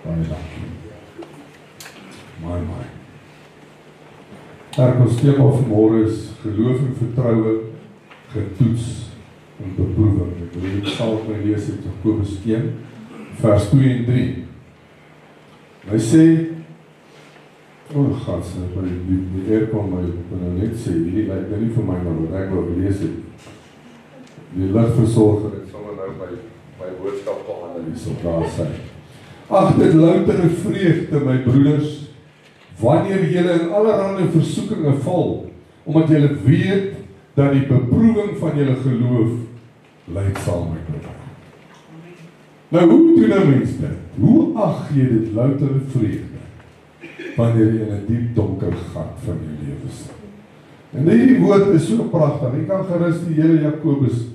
Baie dankie. My. Ons thema vanmôre is geloof en vertroue getoets en beproewing. Ek wil dit saam met my lees uit Jakobus 1 vers 2 en 3. Hy sê, gas, die aircon my nou net sê, hierdie lyk nie vir my, maar wat ek wil lees het. Die ligversorger het sommer nou by boodskap geanalyse op daar sê. Ag, dit loutere vreugde, my broeders, wanneer julle in allerhande versoekinge val, omdat julle weet dat die beproewing van julle geloof lydsaamheid bewerk. Nou, hoe doen 'n mens dit? Hoe ag jy dit loutere vreugde, wanneer jy in 'n diep donker gat van jou lewe sit? En hierdie woord is so pragtig. Jy kan gerus die hele Jakobus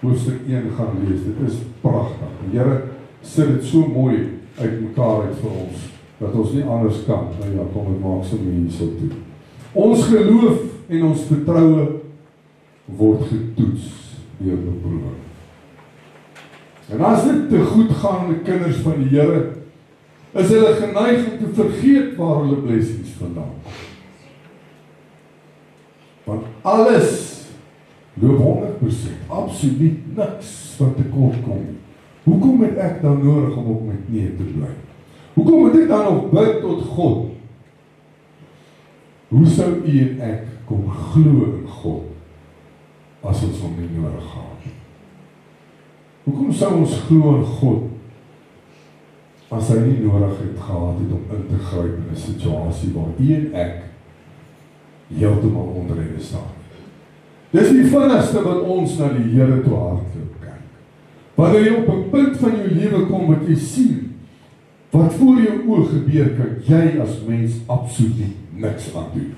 hoofstuk 1 gaan lees. Dit is pragtig. Die Here sit dit so mooi uit mekaar uit vir ons, dat ons nie anders kan. Nou ja, kom ek maak so hierso toe. Ons geloof en ons vertroue word getoets deur beproewing. En as dit te goed gaan met kinders van die Here, is hulle geneig om te vergeet waar hulle blessings vandaan kom. Want alles loop 100%, absoluut niks wat tekort kom. Hoekom het ek dan nodig om op my knieë te bly? Hoekom moet ek dan nog bid tot God? Hoe sou u en ek kom glo in God as ons hom nie nodig gehad? Hoekom sou ons glo in God as hy nie nodig het gehad het om in te gryp in 'n situasie waar u en ek heeltemal onderhede staan? Dis die vinnigste wat ons na die Here toe hardloop kyk. Wanneer jy op 'n punt van jou lewe kom wat jy sien wat voor jou oë gebeur, kan jy as mens absoluut niks aan doen.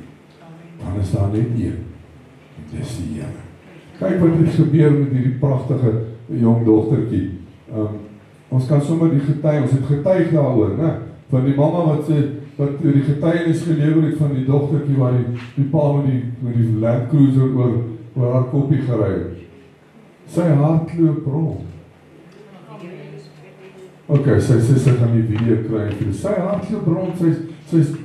Dan is daar net een. En dis die Here. Kyk wat het gebeur met hierdie pragtige jong dogtertjie. Ons kan sommer die getuig, ons het getuig daaroor, né? Van die mamma wat die getuienis gelewer het van die dogtertjie waar die pa met die Land Cruiser oor haar koppie gery het. Sy hardloop rond. Okay, sy gaan die video kry. Sy hardloop rond,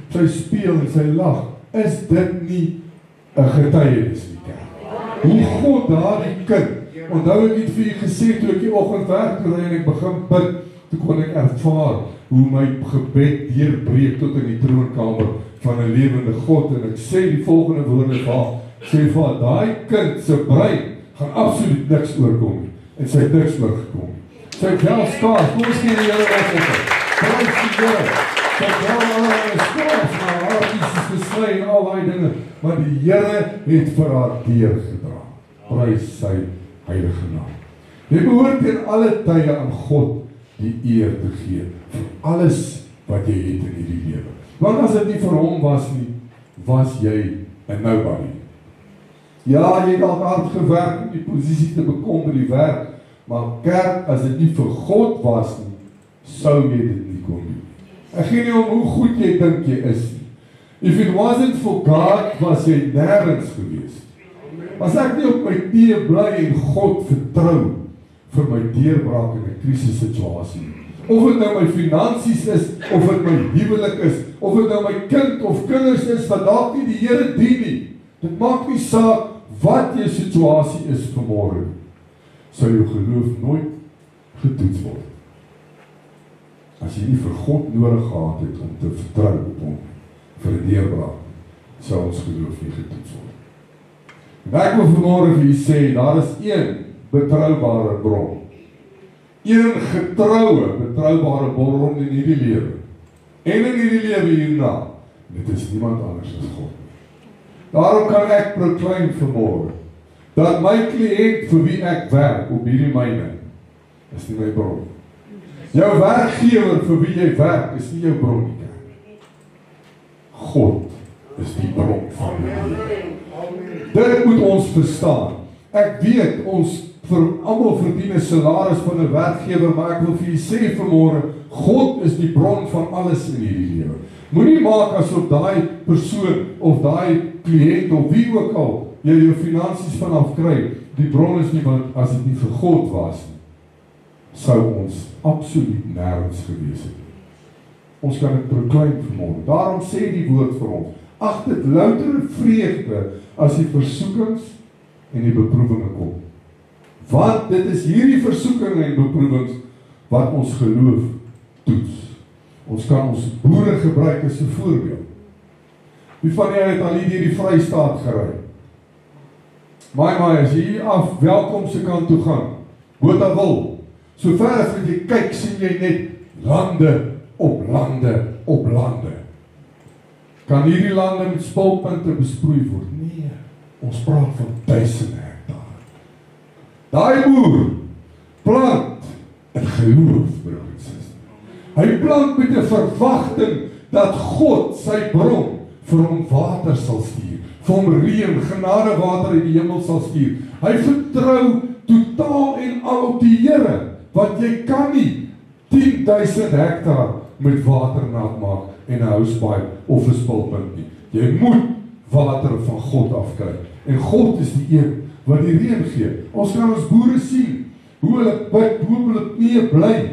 sy speel en sy lag. Is dit nie 'n getuienis nie, kerk? Hoe God daardie kind, onthou ek het vir julle gesê toe ek die oggend werk gery en ek begin bid, toe kon ek ervaar hoe my gebed deurbreek tot in die troonkamer van 'n lewende God, en ek sê die volgende woorde vir haar, sê vir haar, daai kind se brein gaan absoluut niks oorkom nie, en sy het niks oorgekom. Sy het wel skaars, kom ons gee die Here opgevang. Prys die Here. Sy het wel allerlei skaars, maar haar is gesny en al die dinge, maar die Here het vir haar deurgedra. Prys sy heilige naam. Jy behoort in alle tye aan God die eer te gee, vir alles wat jy het in hierdie lewe. Want as dit nie vir hom was nie, was jy 'n nobody. Ja, jy het al hard gewerk om die posisie te bekom by die werk, maar kerk, as dit nie vir God was nie, sou jy dit nie kon doen. Ek gee nie om hoe goed jy dink jy is nie. If it wasn't for God, was jy nêrens gewees. As ek nie op my knieë bly en God vertrou vir my deurbraak in 'n krisissituasie, of dit nou my finansies is, of dit my huwelik is, of dit nou my kind of kinders is wat dalk nie die Here dien nie, dit maak nie saak wat jou situasie is vanmôre, sal jou geloof nooit getoets word. As jy nie vir God nodig gehad het om te vertrou op hom vir 'n deurbraak, sal ons geloof nie getoets word. En ek wil vanmôre vir u sê, daar is een betroubare bron. Een getroue, betroubare bron in hierdie lewe. En in hierdie lewe hierna, dit is niemand anders as God. Daarom kan ek proclaim vanmôre, dat my kliënt vir wie ek werk op hierdie myne, is nie my bron. Jou werkgewer vir wie jy werk, is nie jou bron nie. God is die bron van die lewe. Dit moet ons verstaan. Ek weet, ons almal verdien 'n salaris van 'n werkgewer, maar ek wil vir julle sê vanmôre, God is die bron van alles in hierdie lewe. Moenie maak asof daai persoon of daai kliënt of wie ook al jy jou finansies vanaf kry, die bron is nie, want as dit nie vir God was nie, sou ons absoluut nêrens gewees het. Ons kan dit proclaim vanmorgen. Daarom sê die woord vir ons, ag dit loutere vreugde as die versoekings en die beproewinge kom. Want dit is hierdie versoekinge en beproewings wat ons geloof toets. Ons kan ons boere gebruik as 'n voorbeeld. Wie van julle het al hier deur die Vrystaat gery? Maai, as jy hier af welkomse kant toe gaan, Botawil, so ver as wat jy kyk, sien jy net lande op lande op lande. Kan hierdie lande met spulpunte besproei word? Nee, ons praat van duisende hektaar. Daai boer plant in geloof, broer en suster. Hy plant met 'n verwagting dat God sy bron vir hom water sal stuur, vir hom reën, genadewater uit die hemel sal stuur. Hy vertrou totaal en al op die Here, want jy kan nie 10.000 hektaar met water nat maak en 'n housepipe of 'n spulpunt nie. Jy moet water van God afkry. En God is die een wat die reën gee. Ons kan ons boere sien, hoe hulle bid, hoe hulle knieë bly.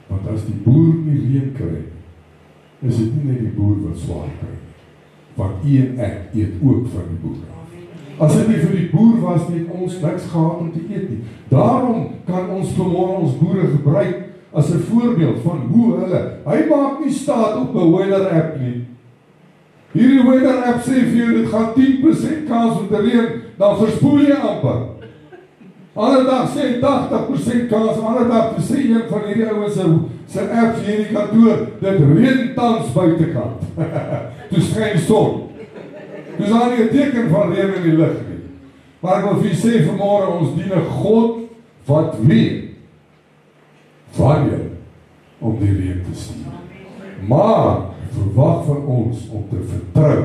Want as die boer nie reën kry, is dit nie net die boer wat swaar kry. Want u en ek eet ook van die boer af. As dit nie vir die boer was, nie het ons niks gehad om te eet nie. Daarom kan ons vanmorgen ons boere gebruik as 'n voorbeeld van hoe hy maak nie staat op 'n weather app nie. Hierdie weather app sê vir jou, dit gaan 10% kans om te reën, dan verspoel jy amper. Ander dag sê 80% kans, ander dag sê een van hierdie ouens se apps hier in die kantoor, dit reën tans buitekant. Toe skyn son. Dus daar nie 'n teken van reën in die lug nie. Maar ek wil vir sê vanmorgen, ons dien 'n God wat weet wanneer om die reën te stuur. Maar verwag van ons om te vertrou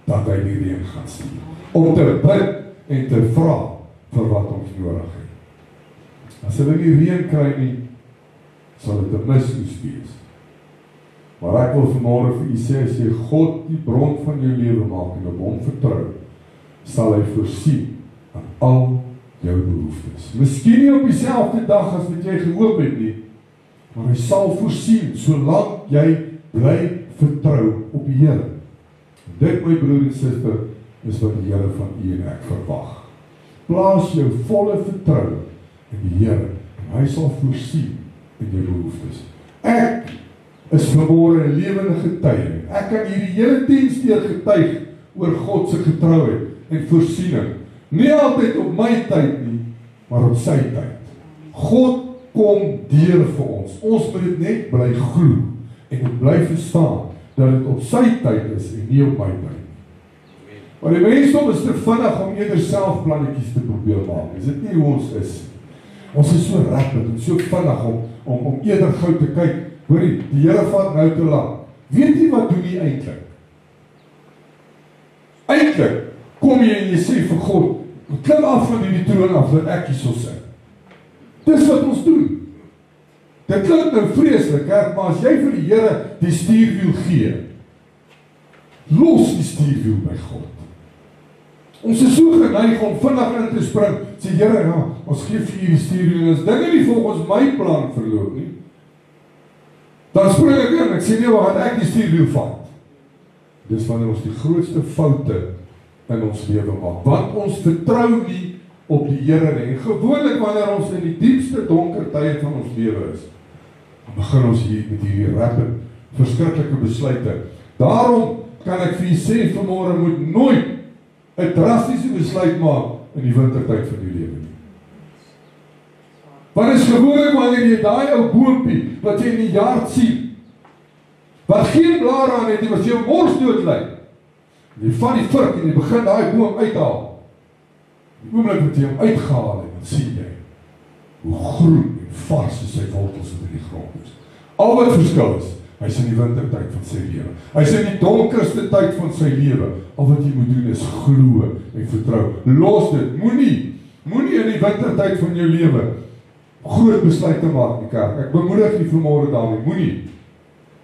dat hy die reën gaan stuur. Om te bid en te vra vir wat ons nodig het. As hulle nie reën kry nie, sal dit 'n misoes wees. Maar ek wil vanmorgen vir u sê, as jy God die bron van jou lewe maak en op hom vertrou, sal hy voorsien aan al jou behoeftes. Miskien nie op dieselfde dag as wat jy gehoop het nie, maar hy sal voorsien, solank jy bly vertrou op die Here. Dit, my broer en suster, is wat die Here van u en ek verwag. Plaas jou volle vertrou in die Here, en hy sal voorsien in jou behoeftes. Ek is vanmorgen 'n lewende getuie. Ek kan hierdie hele diens deur getuig oor God se getrouheid en voorsiening. Nie altyd op my tyd nie, maar op sy tyd. God kom deur vir ons. Ons moet dit net bly glo en dit bly verstaan dat dit op sy tyd is en nie op my tyd. Maar die mensdom is te vinnig om eerder self plannetjies te probeer maak. Is dit nie hoe ons is? Ons is so rapid en so vinnig om eerder gou te kyk. Hoorie, die Here vat nou te lank. Weet jy wat doen jy eintlik? Eintlik kom jy en jy sê vir God, klim af van die troon af, dat ek hier sal sit. Dis wat ons doen. Dit klink nou vreeslik, maar as jy vir die Here die stuurwiel gee, los die stuurwiel by God. Ons is so geneig om vinnig in te spring, sê Here, ja, ons gee vir die stuurwiel, en as dinge nie volgens my plan verloop nie, dan spring ek in, ek sê nie, wat ek die stuurwiel vat. Dis wanneer ons die grootste foute in ons lewe maak, want ons vertrou nie op die Here nie. En gewoonlik wanneer ons in die diepste donker tye van ons lewe is, dan begin ons hier met hierdie rapid, verskriklike besluite. Daarom kan ek vir u sê, vanmorgen moet nooit 'n drastiese besluit maak in die wintertyd van die lewe nie. Want is gewoonlik wanneer jy daai ou boompie wat jy in die jaar sien, wat geen blare aan het nie, wat jy mors dood lyk, jy vat die vurk en jy begin daai boom uithaal. Die oomblik wat jy hom uitgehaal het, dan sien jy hoe groen en vars is sy wortels in die grond is. Al wat verskil is, hy is in die wintertyd van sy lewe. Hy is in die donkerste tyd van sy lewe. Al wat jy moet doen is glo en vertrou. Los dit. Moenie in die wintertyd van jou lewe groot besluite maak in die kerk. Ek bemoedig nie vanmorgen daarmee. Moenie.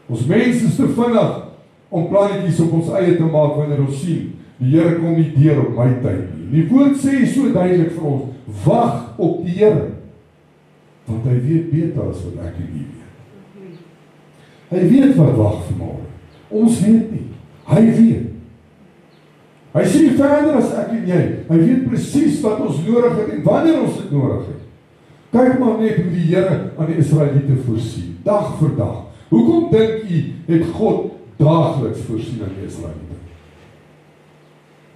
Ons mense is te vinnig om plannetjies op ons eie te maak wanneer ons sien, die Here kom nie deur op my tyd nie. Die woord sê so duidelik vir ons, wag op die Here, want hy weet beter as wat ek en jy weet. Hy weet wat wag vanmôre. Ons weet nie. Hy weet. Hy sien verder as ek en jy. Hy weet presies wat ons nodig het en wanneer ons dit nodig het. Kyk maar net hoe die Here aan die Israeliete voorsien, dag vir dag. Hoekom dink u het God daagliks voorsien aan die Israeliete?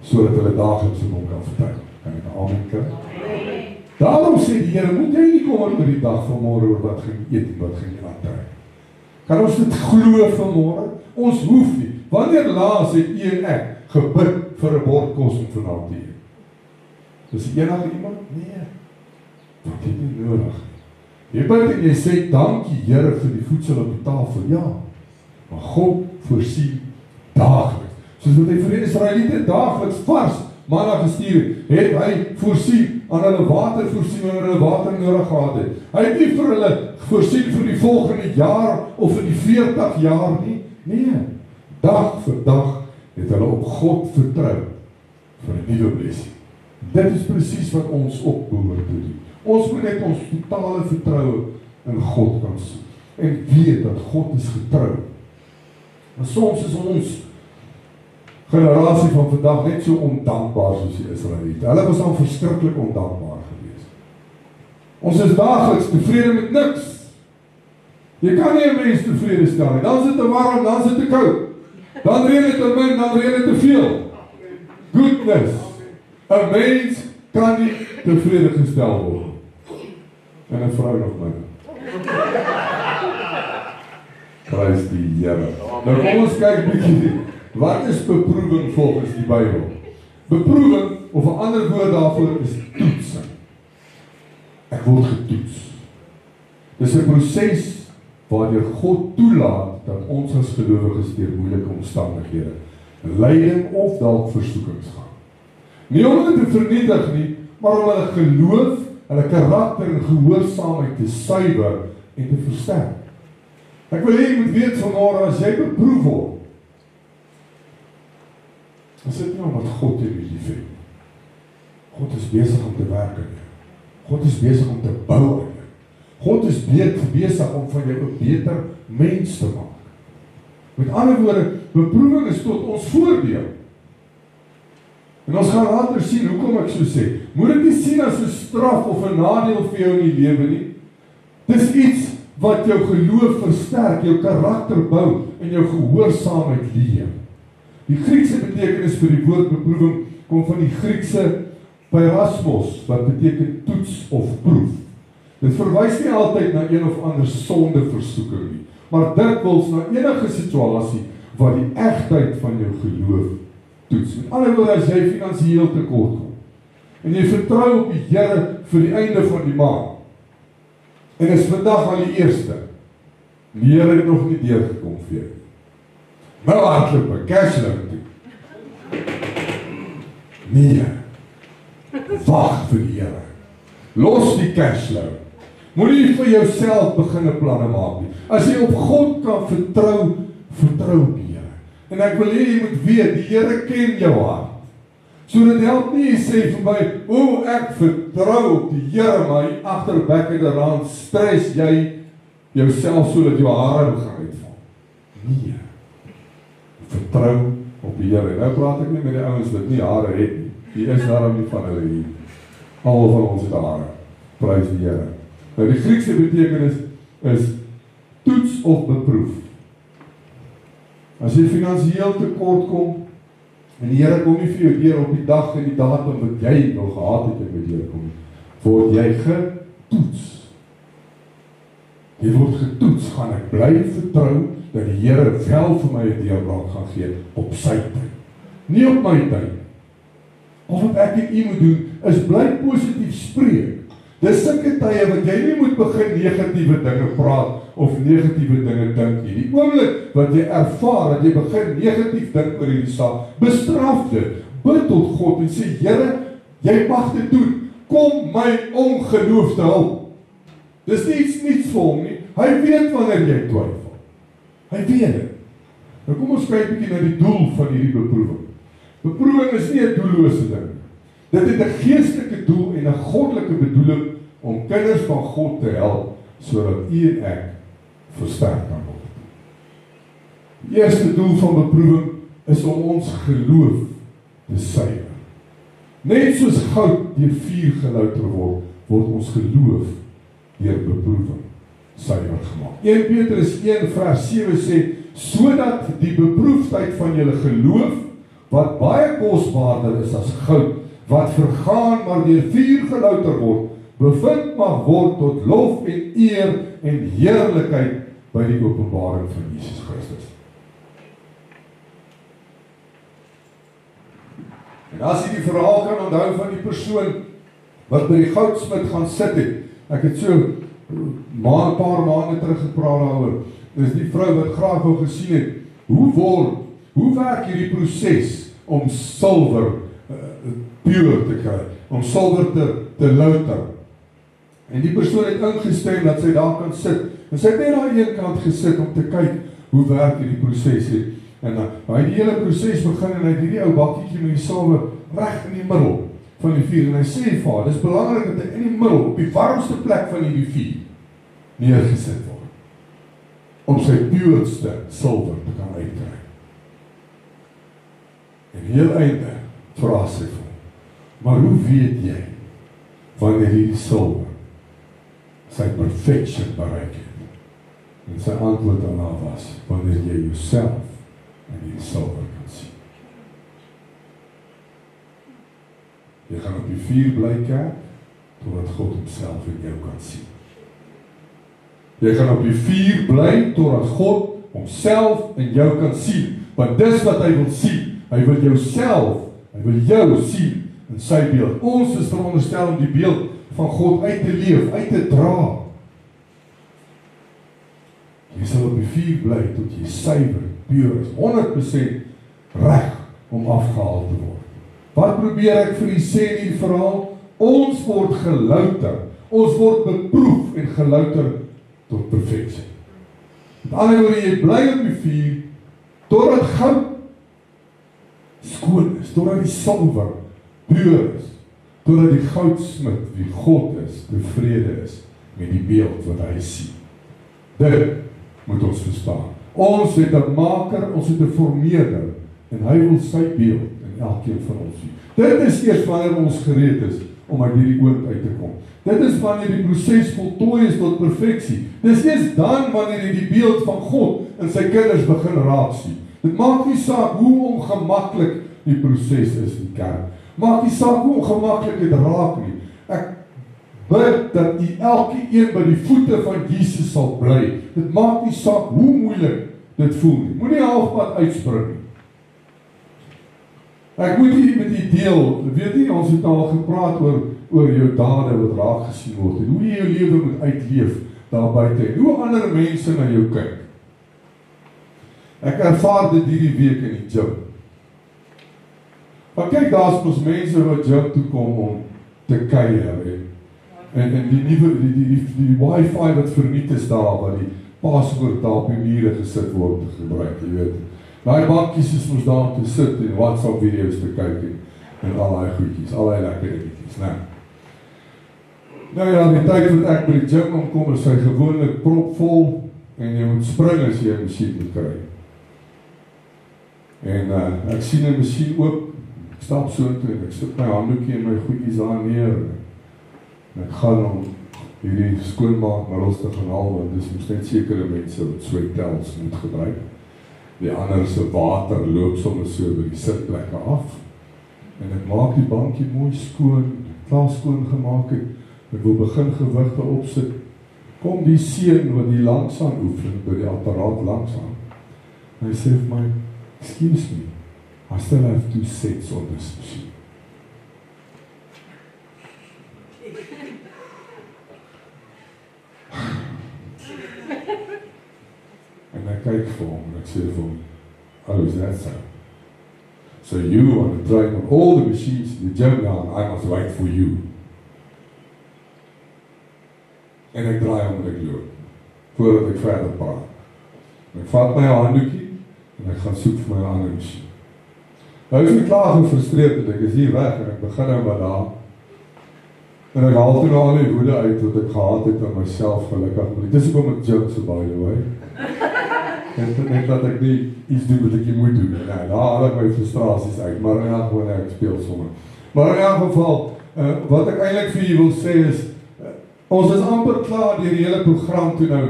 Sodat hulle daagliks van hom kan vertel. Kan ek 'n amen kry? Daarom sê die Here, moet jy nie kom oor die dag van môre oor wat gaan eet en wat gaan jy laat trek. Kan ons dit glo vanmôre? Ons hoef nie. Wanneer laas het u en ek gebid vir 'n bord kos om vanaand te eet? Is enige iemand? Nee. Wat het jy nodig? Jy bid en jy sê, dankie Here vir die voedsel op die tafel. Ja, maar God voorsien daagliks. Soos wat hy vir die Israeliete daagliks vars manna gestuur het hy voorsien aan hulle water voorsien wanneer hulle water nodig gehad het. Hy het nie vir hulle voorsien vir die volgende jaar of vir die 40 jaar nie. Nee, dag vir dag het hulle op God vertrou vir 'n nuwe blessing. Dit is presies wat ons ook behoort te doen. Ons moet net ons totale vertroue in God kan soek en weet dat God is getrou. Maar soms is ons generasie van vandag net so ondankbaar soos die Israeliete. Hulle was dan verskriklik ondankbaar geweest. Ons is daagliks tevrede met niks. Jy kan nie 'n mens tevrede stel nie. Dan is dit te warm, dan is dit te koud. Dan reën dit te min, dan reën dit te veel. Goodness. 'n Mens kan nie tevrede gestel word. En 'n vrou nog min. Prys die Here. Nou kom ons kyk bietjie. Wat is beproewing volgens die Bybel? Beproewing, of 'n ander woord daarvoor is toetsing. Ek word getoets. Dis 'n proses waardeur God toelaat dat ons as gelowiges deur moeilike omstandighede, lyding of dalk versoekings gaan. Nie om hulle te vernietig nie, maar om hulle geloof, hulle karakter en gehoorsaamheid te suiwer en te versterk. Ek wil hê jy moet weet vanmôre, as jy beproef word, is dit nie omdat God jou lief het. God is besig om te werk in jou. God is besig om te bou in jou. God is besig om van jou 'n beter mens te maak. Met ander woorde, beproewing is tot ons voordeel. En ons gaan later sien, hoekom ek so sê. Moet dit nie sien as 'n straf of 'n nadeel vir jou in die lewe nie. Dis iets wat jou geloof versterk, jou karakter bou en jou gehoorsaamheid leer. Die Griekse betekenis vir die woord beproewing kom van die Griekse peirasmos, wat beteken toets of proef. Dit verwys nie altyd na een of ander sondeversoeking nie, maar dikwels na enige situasie wat die egtheid van jou geloof toets. Met ander woorde, as jy finansiëel tekort kom en jy vertrou op die Here vir die einde van die maand, en is vandag al die eerste, die Here het nog nie deurgekom vir jou. Nou hardloop 'n cashloan toe. Nee. Wag vir die Here. Los die cashloan. Moenie vir jouself begin 'n planne maak nie. As jy op God kan vertrou, vertrou op die Here. En ek wil hê jy moet weet, die Here ken jou hart. So dit help nie jy sê vir my, o, ek vertrou op die Here, maar hier agterbekkende rand stres jy jouself sodat jou hare begin uitval. Nee. Vertrou op die Here. Nou praat ek nie met die ouens wat nie hare het nie. Die is daarom nie van hulle hier. Almal van ons het hare. Prys die Here. Nou die Griekse betekenis is toets of beproef. As jy finansiëel tekort kom en die Here kom nie vir jou deur op die dag en die datum wat jy nog gehad het met die Here kom, word jy getoets. Jy word getoets, gaan ek bly vertrou dat die Here wel vir my 'n deurbraak gaan gee op sy tyd. Nie op my tyd. Of wat ek en u moet doen, is bly positief spreek. Dis sulke tye wat jy nie moet begin negatiewe dinge praat of negatiewe dinge dink nie. Die oomblik wat jy ervaar dat jy begin negatief dink oor hierdie saak, bestraf dit. Bid tot God en sê, Here, jy mag dit doen. Kom my ongeloof te help. Dis niets vir hom nie. Hy weet wanneer jy twyfel. Hy weet dit. Nou kom ons kyk 'n bietjie na die doel van hierdie beproewing. Beproewing is nie 'n doelloose ding. Dit het 'n geestelike doel en 'n goddelike bedoeling om kinders van God te help, sodat u en ek versterk kan word. Die eerste doel van beproewing is om ons geloof te suiwer. Net soos goud deur vuur gelouter word, word ons geloof deur beproewing suiwer gemaak. 1 Petrus 1 vers 7 sê, sodat die beproefdheid van julle geloof, wat baie kosbaarder is as goud, wat vergaan maar deur vuur gelouter word, bevind mag word tot lof en eer en heerlikheid by die openbaring van Jesus Christus. En as jy die verhaal kan onthou van die persoon wat by die goudsmid gaan sit het, ek het so paar maande terug gepraat daaroor, dis die vrou wat graag wou gesien het, hoe werk hierdie proses om silwer pure te kry, om silwer te louter. En die persoon het ingestem dat sy daar kan sit, en sy het net aan een kant gesit om te kyk hoe werk hierdie proses het. En hy het die hele proses begin en hy het hierdie ou bakkietjie met die silwer reg in die middel van die vuur. En hy sê vir haar, dis belangrik dat hy in die middel, op die warmste plek van die vuur, neergesit word, om sy puurste silwer te kan uitkry. En heel einde vra sy vir hom, maar hoe weet jy wanneer hierdie silwer sy perfection bereik het? En sy antwoord aan haar was, wanneer jy jouself in die silwer kan sien. Jy gaan op die vuur bly kyk, totdat God homself in jou kan sien. Jy gaan op die vuur bly, totdat God homself in jou kan sien, want dis wat hy wil sien. Hy wil jouself, hy wil jou sien in sy beeld. Ons is veronderstel om die beeld van God uit te leef, uit te dra. Jy sal op die vuur bly tot jy suiwer, puur is, 100% reg om afgehaal te word. Wat probeer ek vir u sê in die verhaal? Ons word gelouter, ons word beproef en gelouter tot perfeksie. Met ander woorde, jy bly op die vuur totdat goud skoon is, totdat die silwer puur is, totdat die goudsmid, wie God is, tevrede is met die beeld wat hy sien. Dit moet ons verstaan. Ons het 'n maker, ons het 'n vormeerder, en hy wil sy beeld in elkeen van ons sien. Dit is eers wanneer ons gereed is om uit hierdie oond uit te kom. Dit is wanneer die proses voltooi is tot perfeksie. Dis eers dan wanneer jy die beeld van God in sy kinders begin raak sien. Dit maak nie saak hoe ongemaklik die proses is in die kerk. Maak nie saak hoe ongemaklik dit raak nie. Ek bid dat u elkeen by die voete van Jesus sal bly. Dit maak nie saak hoe moeilik dit voel nie. Moenie halfpad uitspring nie. Ek moet hier met u deel, weet jy, ons het al gepraat oor jou dade wat raak gesien word, en hoe jy jou lewe moet uitleef daar buite, en hoe ander mense na jou kyk. Ek ervaar dit hierdie week in die gym. Maar kyk, daar is ons mense wat gym toe kom om te kuier, en die wifi wat verniet is daar, wat die paswoord daar op die mure gesit word te gebruik, jy weet. Daai bankies is ons daar te sit en WhatsApp video's te kyk en al die goedjies, al die lekker dingetjies, né? Nou ja, die tyd wat ek by die gym omkom is hy gewoonlik propvol en jy moet spring as jy 'n masjien moet kry. En ek sien 'n masjien oop, ek stap so toe en ek sit my handdoekie en my goedjies daar neer en ek gaan om hierdie skoonmaak middels te gaan haal, want dis mos net sekere mense wat sweetels moet gebruik. Die ander se water loop soms so by die sitplekke af. En ek maak die bankie mooi skoon, klaar skoon gemaak het. Ek wil begin gewigte opsit. Kom die seun wat die langsaan oefen by die apparaat langsaan. En hy sê vir my, excuse me, I still have 2 sets on this machine. En ek kyk vir hom en ek sê vir hom, oh, is that so? So you want to train on all the machines in the gym now, and I must wait for you. En ek draai om en ek loop, voordat ek verder praat. En ek vat my handdoekie, en ek gaan soek vir my ander machine. Nou is ek klaar gefrustreerd, en ek is hier weg, en ek begin nou maar daar. En ek haal toe nou al die woede uit, wat ek gehad het aan myself, gelukkig. Maar dit is ook om het gym, so by the way. net dat ek nie iets doen wat ek nie moet doen. Nee, daar haal ek my frustrasies uit, maar in elk geval ek speel sommer. Maar in elk geval, wat ek eintlik vir julle wil sê is, ons is amper klaar deur die hele program toe nou,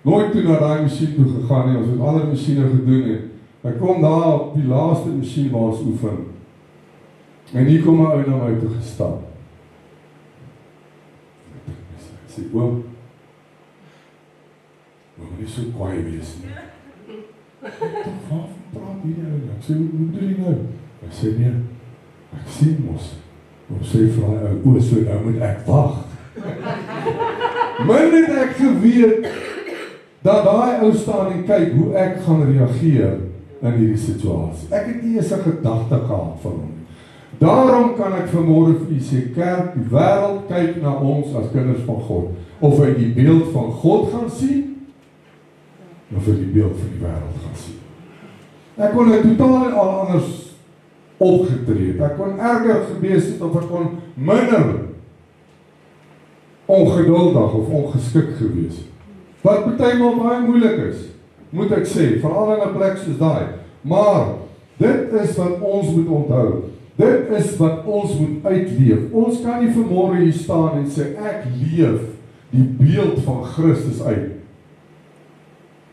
nooit toe na daai masjien toe gegaan nie, ons het ander masjiene gedoen en ek kom daar op die laaste masjien waar ons oefen. En hier kom 'n ou na my toe gestap. Ek sê, oom, moet nie so kwaai wees nie. Waarvan praat hier nou? Ek sê, hoe bedoel jy nou? Ek sê, nee, ek sien mos. Op sy vraag, so nou moet ek wag. Min het ek geweet, dat daai ou staan en kyk hoe ek gaan reageer in hierdie situasie. Ek het nie eens 'n gedagte gehad van hom. Daarom kan ek vanmôre vir u sê, kerk, die wêreld kyk na ons as kinders van God. Of hy die beeld van God gaan sien, of hy die beeld van die wêreld gaan sien. Ek kon het totaal al anders opgetree. Ek kon erger gewees het, of ek kon minder ongeduldig of ongeskik gewees. Wat partymal baie moeilik is, moet ek sê, veral in 'n plek soos daai. Maar, dit is wat ons moet onthou. Dit is wat ons moet uitleef. Ons kan nie vanmôre hier staan en sê, ek leef die beeld van Christus uit.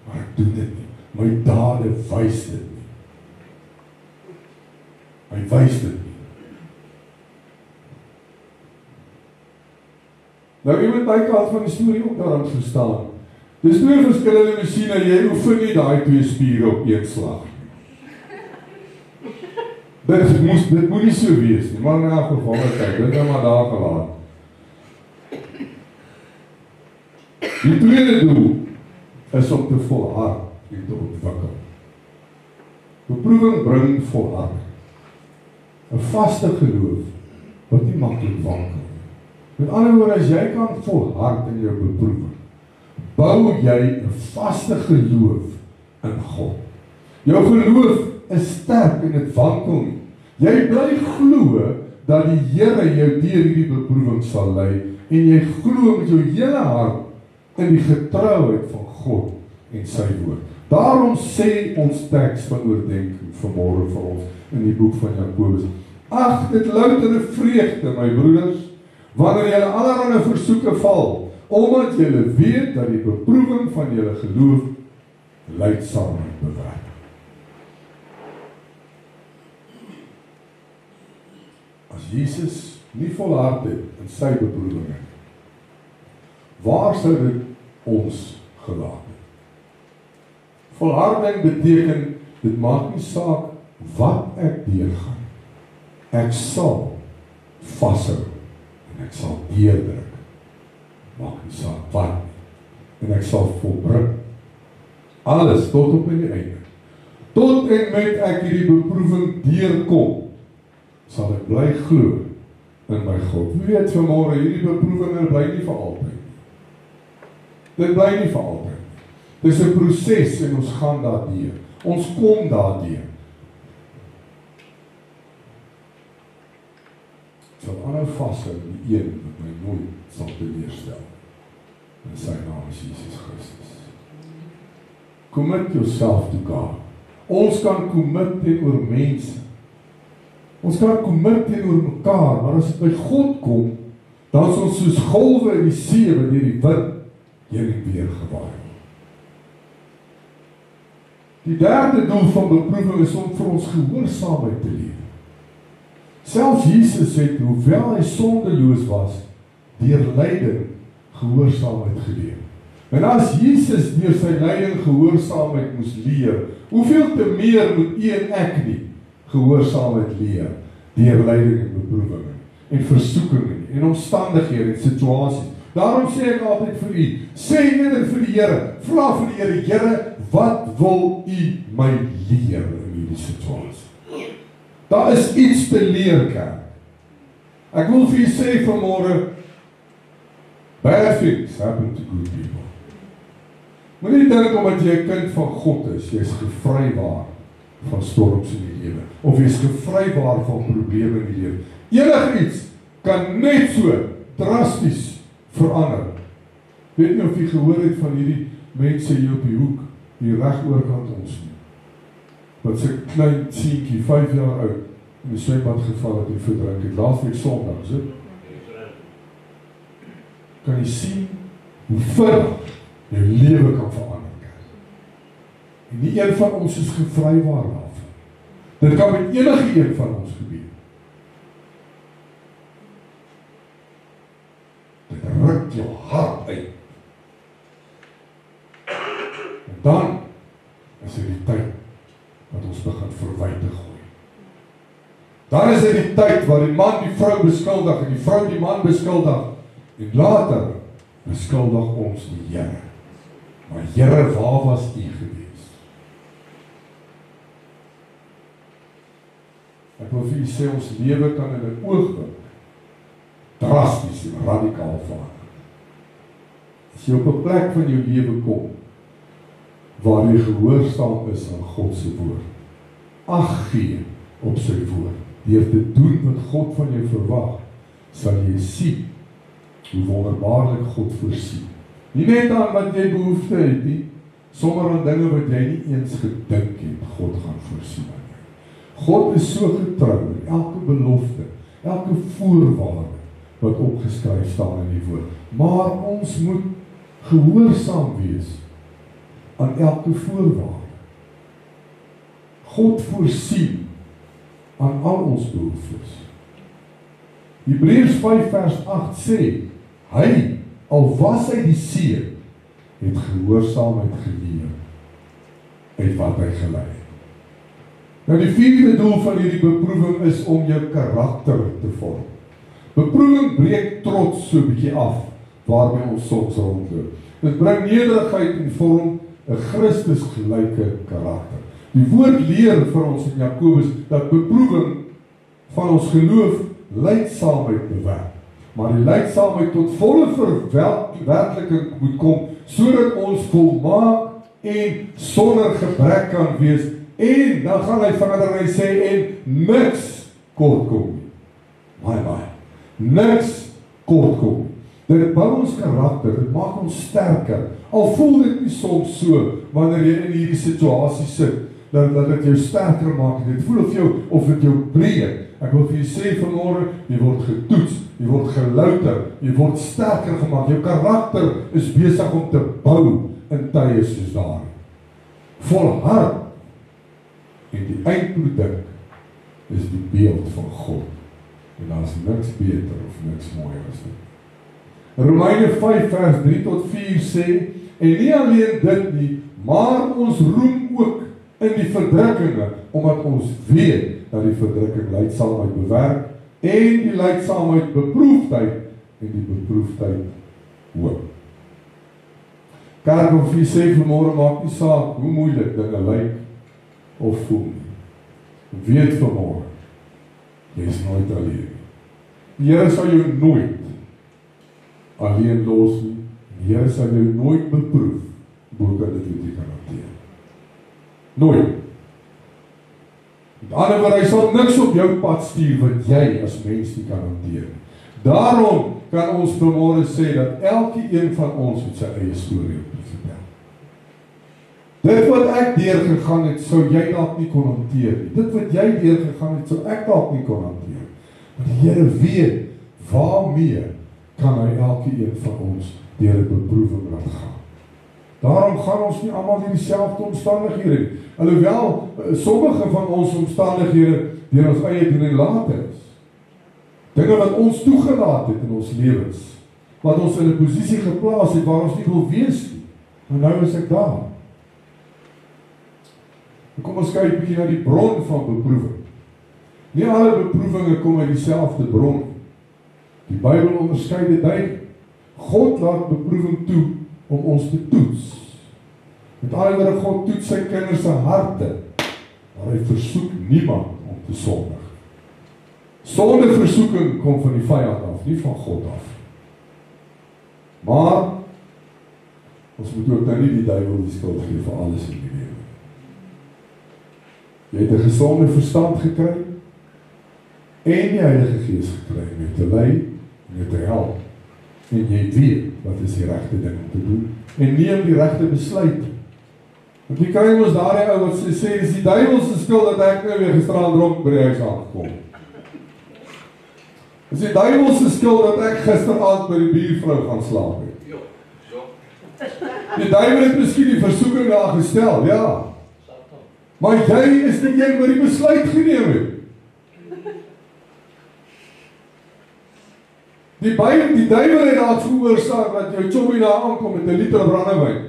Maar ek doen dit nie. My dade wys dit nie. Hy wys dit nie. Nou, jy moet my kant van die storie ook daaraan verstaan. Dis twee verskillende masjiene, jy oefen nie daai twee spiere op een slag. Dit moet nie so wees nie, maar in elk geval, dit is maar daar gelaat. Die tweede doel is om te volhard en te ontwikkel. Beproewing bring volharding. 'n Vaste geloof wat nie maklik wankel nie. Met ander woorde, as jy kan volhard in jou beproewing, bou jy 'n vaste geloof in God. Jou geloof is sterk en dit wankel nie. Jy bly glo dat die Here jou deur hierdie beproewing sal lei en jy glo met jou hele hart in die getrouheid van God en sy woord. Daarom sê ons teks van oordeenking vanmôre vir ons in die boek van Jakobus: ag, dit loutere vreugde, my broeders, wanneer julle allerlei versoeke val, omdat julle weet dat die beproewing van julle geloof lydsaamheid bewerk. As Jesus nie volhard het in sy beproewinge, waar sou dit ons gelaat het? Volharding beteken, dit maak nie saak wat ek deurgaan. Ek sal vashou en ek sal deurdruk. Maak nie saak wat nie. En ek sal volbring. Alles tot op in die einde. Tot en met ek hierdie beproewing deurkom, sal ek bly glo in my God. Wie weet vanmôre, hierdie beproewinge bly nie vir altyd. Dit bly nie vir altyd. Dis 'n proses en ons gaan daardeur. Ons kom daardeur. Ek sal aanhou vashou die een wat my nooit sal teleerstel. En sy naam is Jesus Christus. Commit yourself to God. Ons kan commit teenoor mense. Ons kan commit teenoor mekaar, maar as dit by God kom, dan is ons soos golwe in die see wat deur die wind heen en weer gewaai. Die derde doel van beproewing is om vir ons gehoorsaamheid te leer. Selfs Jesus het, hoewel hy sondeloos was, deur lyding gehoorsaamheid geleer. En as Jesus deur sy lyding gehoorsaamheid moes leer, hoeveel te meer moet u en ek nie gehoorsaamheid leer deur lyding en beproewinge en versoekinge en omstandighede en situasies. Daarom sê ek altyd vir u, sê eerder vir die Here, vra vir die Here, Here, wat wil u my leer in hierdie situasie? Daar is iets te leer, kerk. Ek wil vir u sê vanmôre, bad things happen to good people. Moenie dink omdat jy 'n kind van God is, jy is gevrywaar van storms in die lewe, of jy is gevrywaar van probleme in die lewe. Enigiets kan net so drasties verander. Weet nie of jy gehoor het van hierdie mense hier op die hoek, hier reg oorkant ons nie, wat sy klein seentjie, 5 jaar oud, in die swembad geval het en verdrink het, laasweek Sondag, is dit? Kan jy sien hoe vinnig jou lewe kan verander. En nie een van ons is gevrywaar daarvan. Dit kan met enige een van ons gebeur. Dit ruk jou hart uit. En dan is dit die tyd wat ons begin verwyte gooi. Dan is dit die tyd waar die man die vrou beskuldig en die vrou die man beskuldig. En later beskuldig ons die Here. Maar Here, waar was U gewees? Ek wil vir U sê, ons lewe kan in 'n oomblik drasties en radikaal verander. As jy op 'n plek van jou lewe kom, waar jy gehoorsaam is aan God se woord, ag gee op sy woord, deur te doen wat God van jou verwag, sal jy sien hoe wonderbaarlik God voorsien. Nie net aan wat jy behoefte het nie, sommer aan dinge wat jy nie eens gedink het, God gaan voorsien aan jou. God is so getrou in elke belofte, elke voorwaarde wat opgeskryf staan in die woord. Maar ons moet gehoorsaam wees aan elke voorwaarde. God voorsien aan al ons behoeftes. Hebreërs 5 vers 8 sê, hy, al was hy die seun, het gehoorsaamheid geleer uit wat hy gelei het. Nou die vierde doel van hierdie beproewing is om jou karakter te vorm. Beproewing breek trots so 'n bietjie af, waarmee ons soms rondloop. Dit bring nederigheid en vorm 'n Christus gelyke karakter. Die woord leer vir ons in Jakobus dat beproewing van ons geloof lydsaamheid bewerk. Maar die lydsaamheid tot volle verwerkliking moet kom, sodat ons volmaak en sonder gebrek kan wees. En dan gaan hy verder en hy sê, en niks kort kom nie. Niks kort kom nie. Dit bou ons karakter, dit maak ons sterker. Al voel dit nie soms so, wanneer jy in hierdie situasie sit, dat dit jou sterker maak. Dit voel of dit jou breek. Ek wil vir jy sê vanmôre, jy word getoets, jy word gelouter, jy word sterker gemaak. Jou karakter is besig om te bou in tye soos daar. Volhard. En die eindproduk is die beeld van God. En daar is niks beter of niks mooier as dit. Romeine 5 vers 3 tot 4 sê, en nie alleen dit nie, maar ons roem ook in die verdrukkinge, omdat ons weet dat die verdrukking lydsaamheid bewerk, en die lydsaamheid beproefdheid, en die beproefdheid hoop. Kerk, of jy sê vanmôre, maak nie saak hoe moeilik dinge lyk of voel nie. Weet vanmôre, jy is nooit alleen. Die Here sal jou nooit alleen los nie. Die Here sal jou nooit beproef, boeke dit wat jy kan hanteer. Nooit. Met ander woorde, hy sal niks op jou pad stuur wat jy as mens nie kan hanteer. Daarom kan ons vanmôre sê dat elke een van ons met sy eie storie op te vertel. Dit wat ek deurgegaan het, sou jy dalk nie kon hanteer nie. Dit wat jy deurgegaan het, sou ek dalk nie kon hanteer. Maar die Here weet waarmee kan hy elke een van ons deur 'n beproewing laat gaan. Daarom gaan ons nie almal in dieselfde omstandighede. Alhoewel sommige van ons omstandighede deur ons eie doen en late is. Dinge wat ons toegelaat het in ons lewens, wat ons in 'n posisie geplaas het waar ons nie wil wees nie. Maar nou is ek daar. Kom ons kyk 'n bietjie na die bron van beproewing. Nie alle beproewinge kom uit dieselfde bron. Die Bybel onderskei dit duidelik. God laat beproewing toe om ons te toets. Met ander woorde, God toets sy kinders se harte, maar hy versoek niemand om te sondig. Sonde versoeking kom van die vyand af, nie van God af. Maar ons moet ook nou nie die duiwel die skuld gee vir alles in die lewe. Jy het 'n gesonde verstand gekry en die Heilige Gees gekry om jou te lei en jou te help. En jy weet wat is die regte ding om te doen en neem die regte besluit. Want die kry ons daardie ou wat sê, dis die duiwel se skuld dat ek nou weer gisteraan dronk by die huis aangekom. Dis die duiwel se skuld dat ek gisteraand by die buurvrou gaan slaap het. Die duiwel het miskien die versoeking daar gestel, ja. Maar jy is die een wat die besluit geneem het. Die duiwel het daar veroorsaak dat jou chommie daar aankom met 'n liter brandewyn.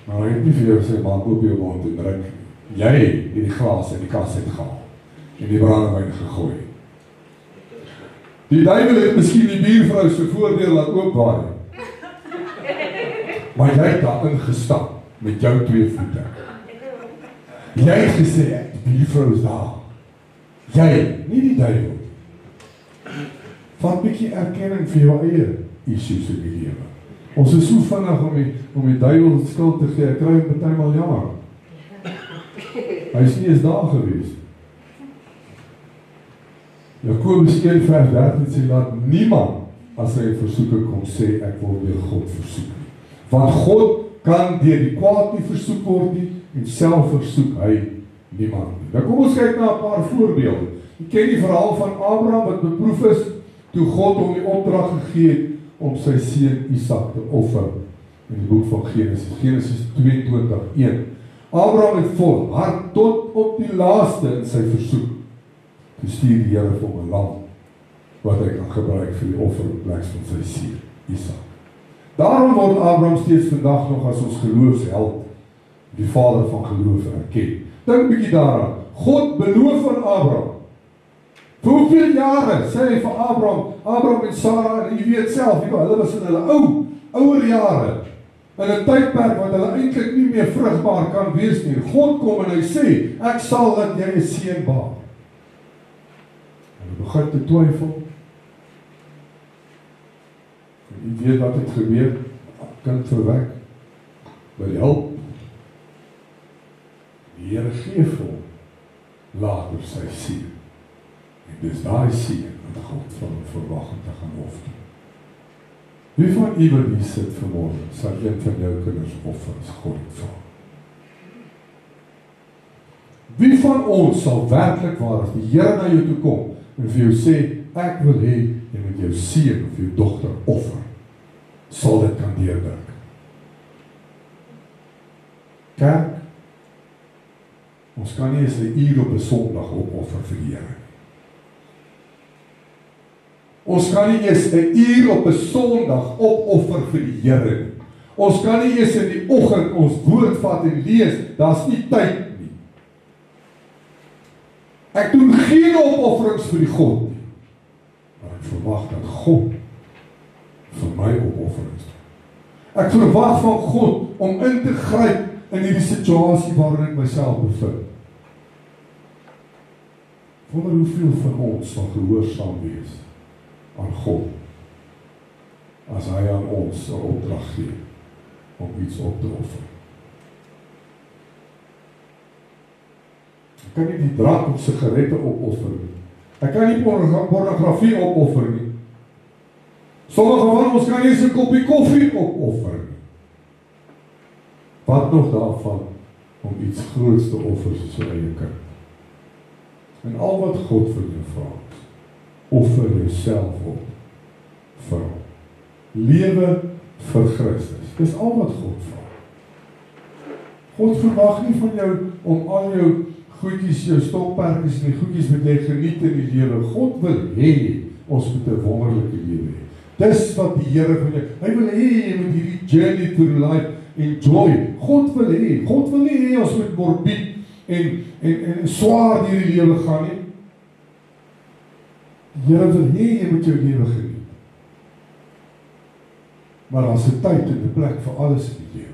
Maar hy het nie vir jou gesê, maak oop jou mond en drink. Jy het die glas in die kas uitgehaal en die brandewyn gegooi. Die duiwel het miskien die buurvrou se voordeel laat oopwaai. Maar jy het daarin gestap met jou 2 voete. Jy het gesê, die buurvrou is daar. Jy, nie die duiwel. Vat 'n bietjie erkenning vir jou eie issues in die lewe. Ons is so vinnig om die duiwel skuld te gee, ek kry hom partymal jammer. Hy is nie eens daar gewees. Jakobus 1:13 sê, laat niemand as hy 'n versoeking kom sê, ek wil deur God versoek nie. Want God kan deur die kwaad nie versoek word nie, en self versoek hy niemand nie. Nou kom ons kyk na 'n paar voorbeelde. Jy ken die verhaal van Abraham wat beproef is, toe God hom die opdrag gegee het om sy seun Isak te offer in die boek van Genesis 22:1. Abraham het volhard tot op die laaste in sy versoek. Toe stuur die Here vir hom 'n lam wat hy kan gebruik vir die offer in plaas van sy seun Isak. Daarom word Abraham steeds vandag nog as ons geloofsheld, die vader van geloof erken. Dink bietjie daaraan. God beloof aan Abraham. Vir hoeveel jare sê hy vir Abraham en Sarah, en jy weet self, hulle was in hulle ouer jare, in 'n tydperk wat hulle eintlik nie meer vrugbaar kan wees nie. God kom en hy sê, ek sal dat jy 'n seun baar. Hulle begin te twyfel. En jy weet wat het gebeur, kind verwek, by die hulp. Die Here gee vir hom later sy seun. En dis daai seun wat God van hom verwag om te gaan offer. Wie van u wat hier sit vanmorgen, sal een van jou kinders offer as God het vra? Wie van ons sal werklik waar as die Here na jou toe kom en vir jou sê, ek wil hê jy moet jou seun of jou dogter offer, sal dit kan deurdruk? Kerk, ons kan nie eens 'n uur op 'n Sondag opoffer vir die Here. Ons kan nie eens 'n uur op 'n Sondag opoffer vir die Here nie. Ons kan nie eens in die oggend ons woord vat en lees, daar's nie tyd nie. Ek doen geen opofferings vir die God nie, maar ek verwag dat God vir my opofferings doen. Ek verwag van God om in te gryp in hierdie situasie waarin ek myself bevind. Wonder hoeveel van ons sal gehoorsaam wees aan God, as hy aan ons 'n opdrag gee om iets op te offer. Ek kan nie die drank of sigarette opoffer nie. Ek kan nie pornografie opoffer nie. Sommige van ons kan nie eens 'n koppie koffie opoffer nie. Wat nog daarvan om iets groots te offer soos 'n eie kind? En al wat God vir jou vra, offer jouself op vir hom. Lewe vir Christus. Dis al wat God vra. God verwag nie van jou om al jou goedjies, jou stokpertjies en die goedjies wat jy geniet in die lewe. God wil hê ons moet 'n wonderlike lewe hê. Dis wat die Here van jou. Hy wil hê jy moet hierdie journey through life enjoy. God wil nie hê ons moet morbied en swaar deur die lewe gaan nie. Die Here wil hê jy moet jou lewe geniet. Maar daar's 'n tyd en 'n plek vir alles in die lewe.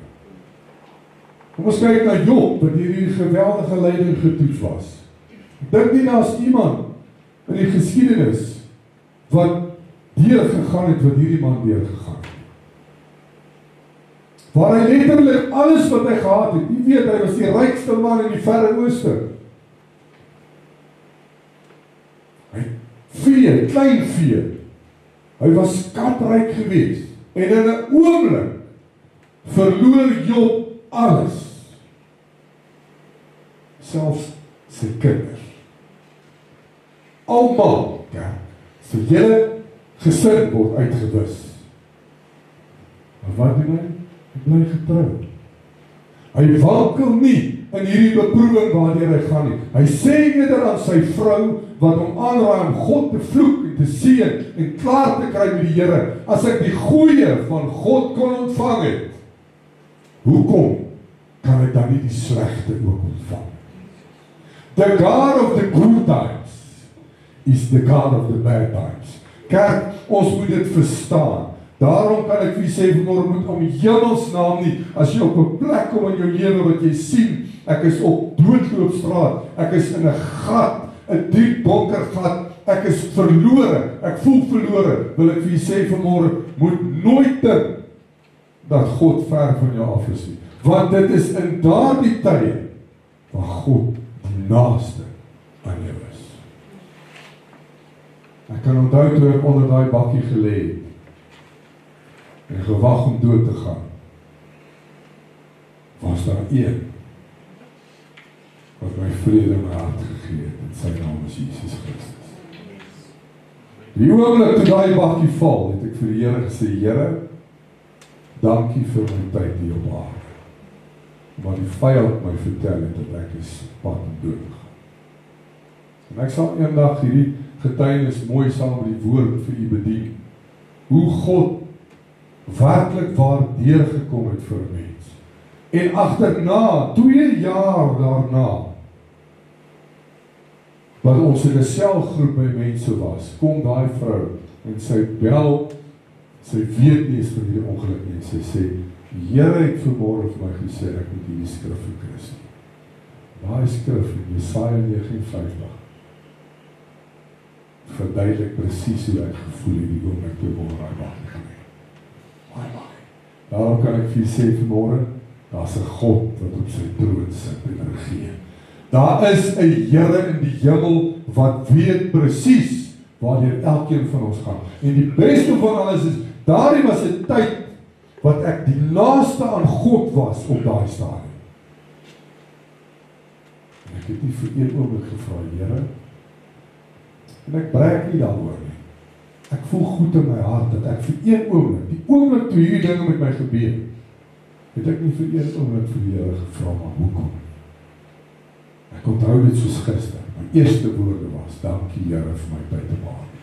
Kom ons kyk na Job, wat hierdie geweldige lyding getoets was. Dink nie daar's iemand in die geskiedenis wat deurgegaan het wat hierdie man deurgegaan het. Waar hy letterlik alles wat hy gehad het, jy weet, hy was die rykste man in die Verre Ooste. Hy vee, klein vee. Hy was skatryk geweest. En in 'n oomblik verloor Job alles. Selfs sy kinders. Almal, sy hele gesin word uitgewis. Maar wat doen hy? Hy bly getrou. Hy wankel nie in hierdie beproewing waardeur hy gaan nie. Hy sê eerder aan sy vrou, wat hom aanraai om God te vloek en te seën en klaar te kry met die Here, as ek die goeie van God kon ontvang het, hoekom kan ek dan nie die slegte ook ontvang? The God of the good times is the God of the bad times. Kerk, ons moet dit verstaan. Daarom kan ek vir jy sê, vanmorgen moet om hemelsnaam nie, as jy op 'n plek kom in jou lewe wat jy sien, ek is op doodloopstraat, ek is in 'n gat, 'n diep donker gat, ek is verlore, ek voel verlore, wil ek vir jy sê vanmorgen, moet nooit dink dat God ver van jou af is nie. Want dit is in daardie tye waar God die naaste aan jou is. Ek kan onthou toe ek onder daai bakkie gelê het en gewag om dood te gaan, was daar een wat my vrede in my hart gegee het, en sy naam is Jesus Christus. Die oomblik toe daai bakkie val, het ek vir die Here gesê, Here, dankie vir my tyd hier op aarde. Maar die vyand my vertel het dat ek is pad om dood te gaan. En ek sal eendag hierdie getuienis mooi saam met die woord vir u bedien. Hoe God werklik waar deurgekom het vir 'n mens. En agterna, 2 jaar daarna, wat ons in 'n selgroep by mense was, kom daai vrou en sy bel, sy weet nie eens van hierdie ongeluk nie, en sy sê, Here het vanmorgen vir my gesê, ek moet hierdie skrif verkris nie. Daai skrif in Jesaja 59 verduidelik presies hoe ek gevoel het die oomblik toe word raai bakkie geneem. Daarom kan ek vir jy sê vanmorgen, daar is 'n God wat op sy troon sit en regeer. Daar is 'n Here in die hemel wat weet presies waardeur elkeen van ons gaan. En die beste van alles is, daardie was 'n tyd wat ek die naaste aan God was op daai stadium. En ek het nie vir een oomblik gevra, Here, en ek breek nie daaroor nie. Ek voel goed in my hart, dat ek vir een oomblik, die oomblik toe hierdie dinge met my gebeur, het ek nie vir een oomblik vir die Here gevra, maar hoekom? Ek onthou dit soos gister, my eerste woorde was, dankie Here vir my tyd op aarde.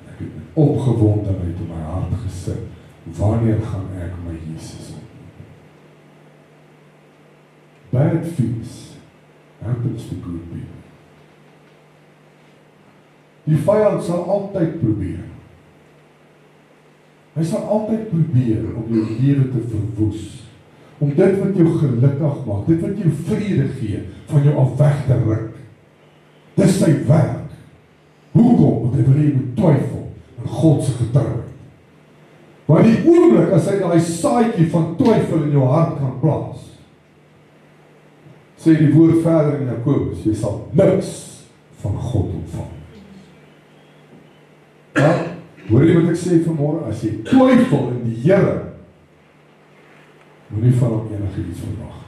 En ek het met opgewondenheid in my hart gesit, wanneer gaan ek my Jesus ontmoet? Bad things happens to good people. Die vyand sal altyd probeer. Hy sal altyd probeer om jou lewe te verwoes. Om dit wat jou gelukkig maak, dit wat jou vrede gee, van jou af weg te ruk. Dis sy werk. Hoekom? Want hy wil hê jy moet twyfel in God se getrouheid. Maar die oomblik as hy daai saadjie van twyfel in jou hart kan plaas, sê die woord verder in Jakobus, jy sal niks van God ontvang. Ja, hoor jy wat ek sê vanmorgen? As jy twyfel in die Here, moet nie van hom enige iets verwag.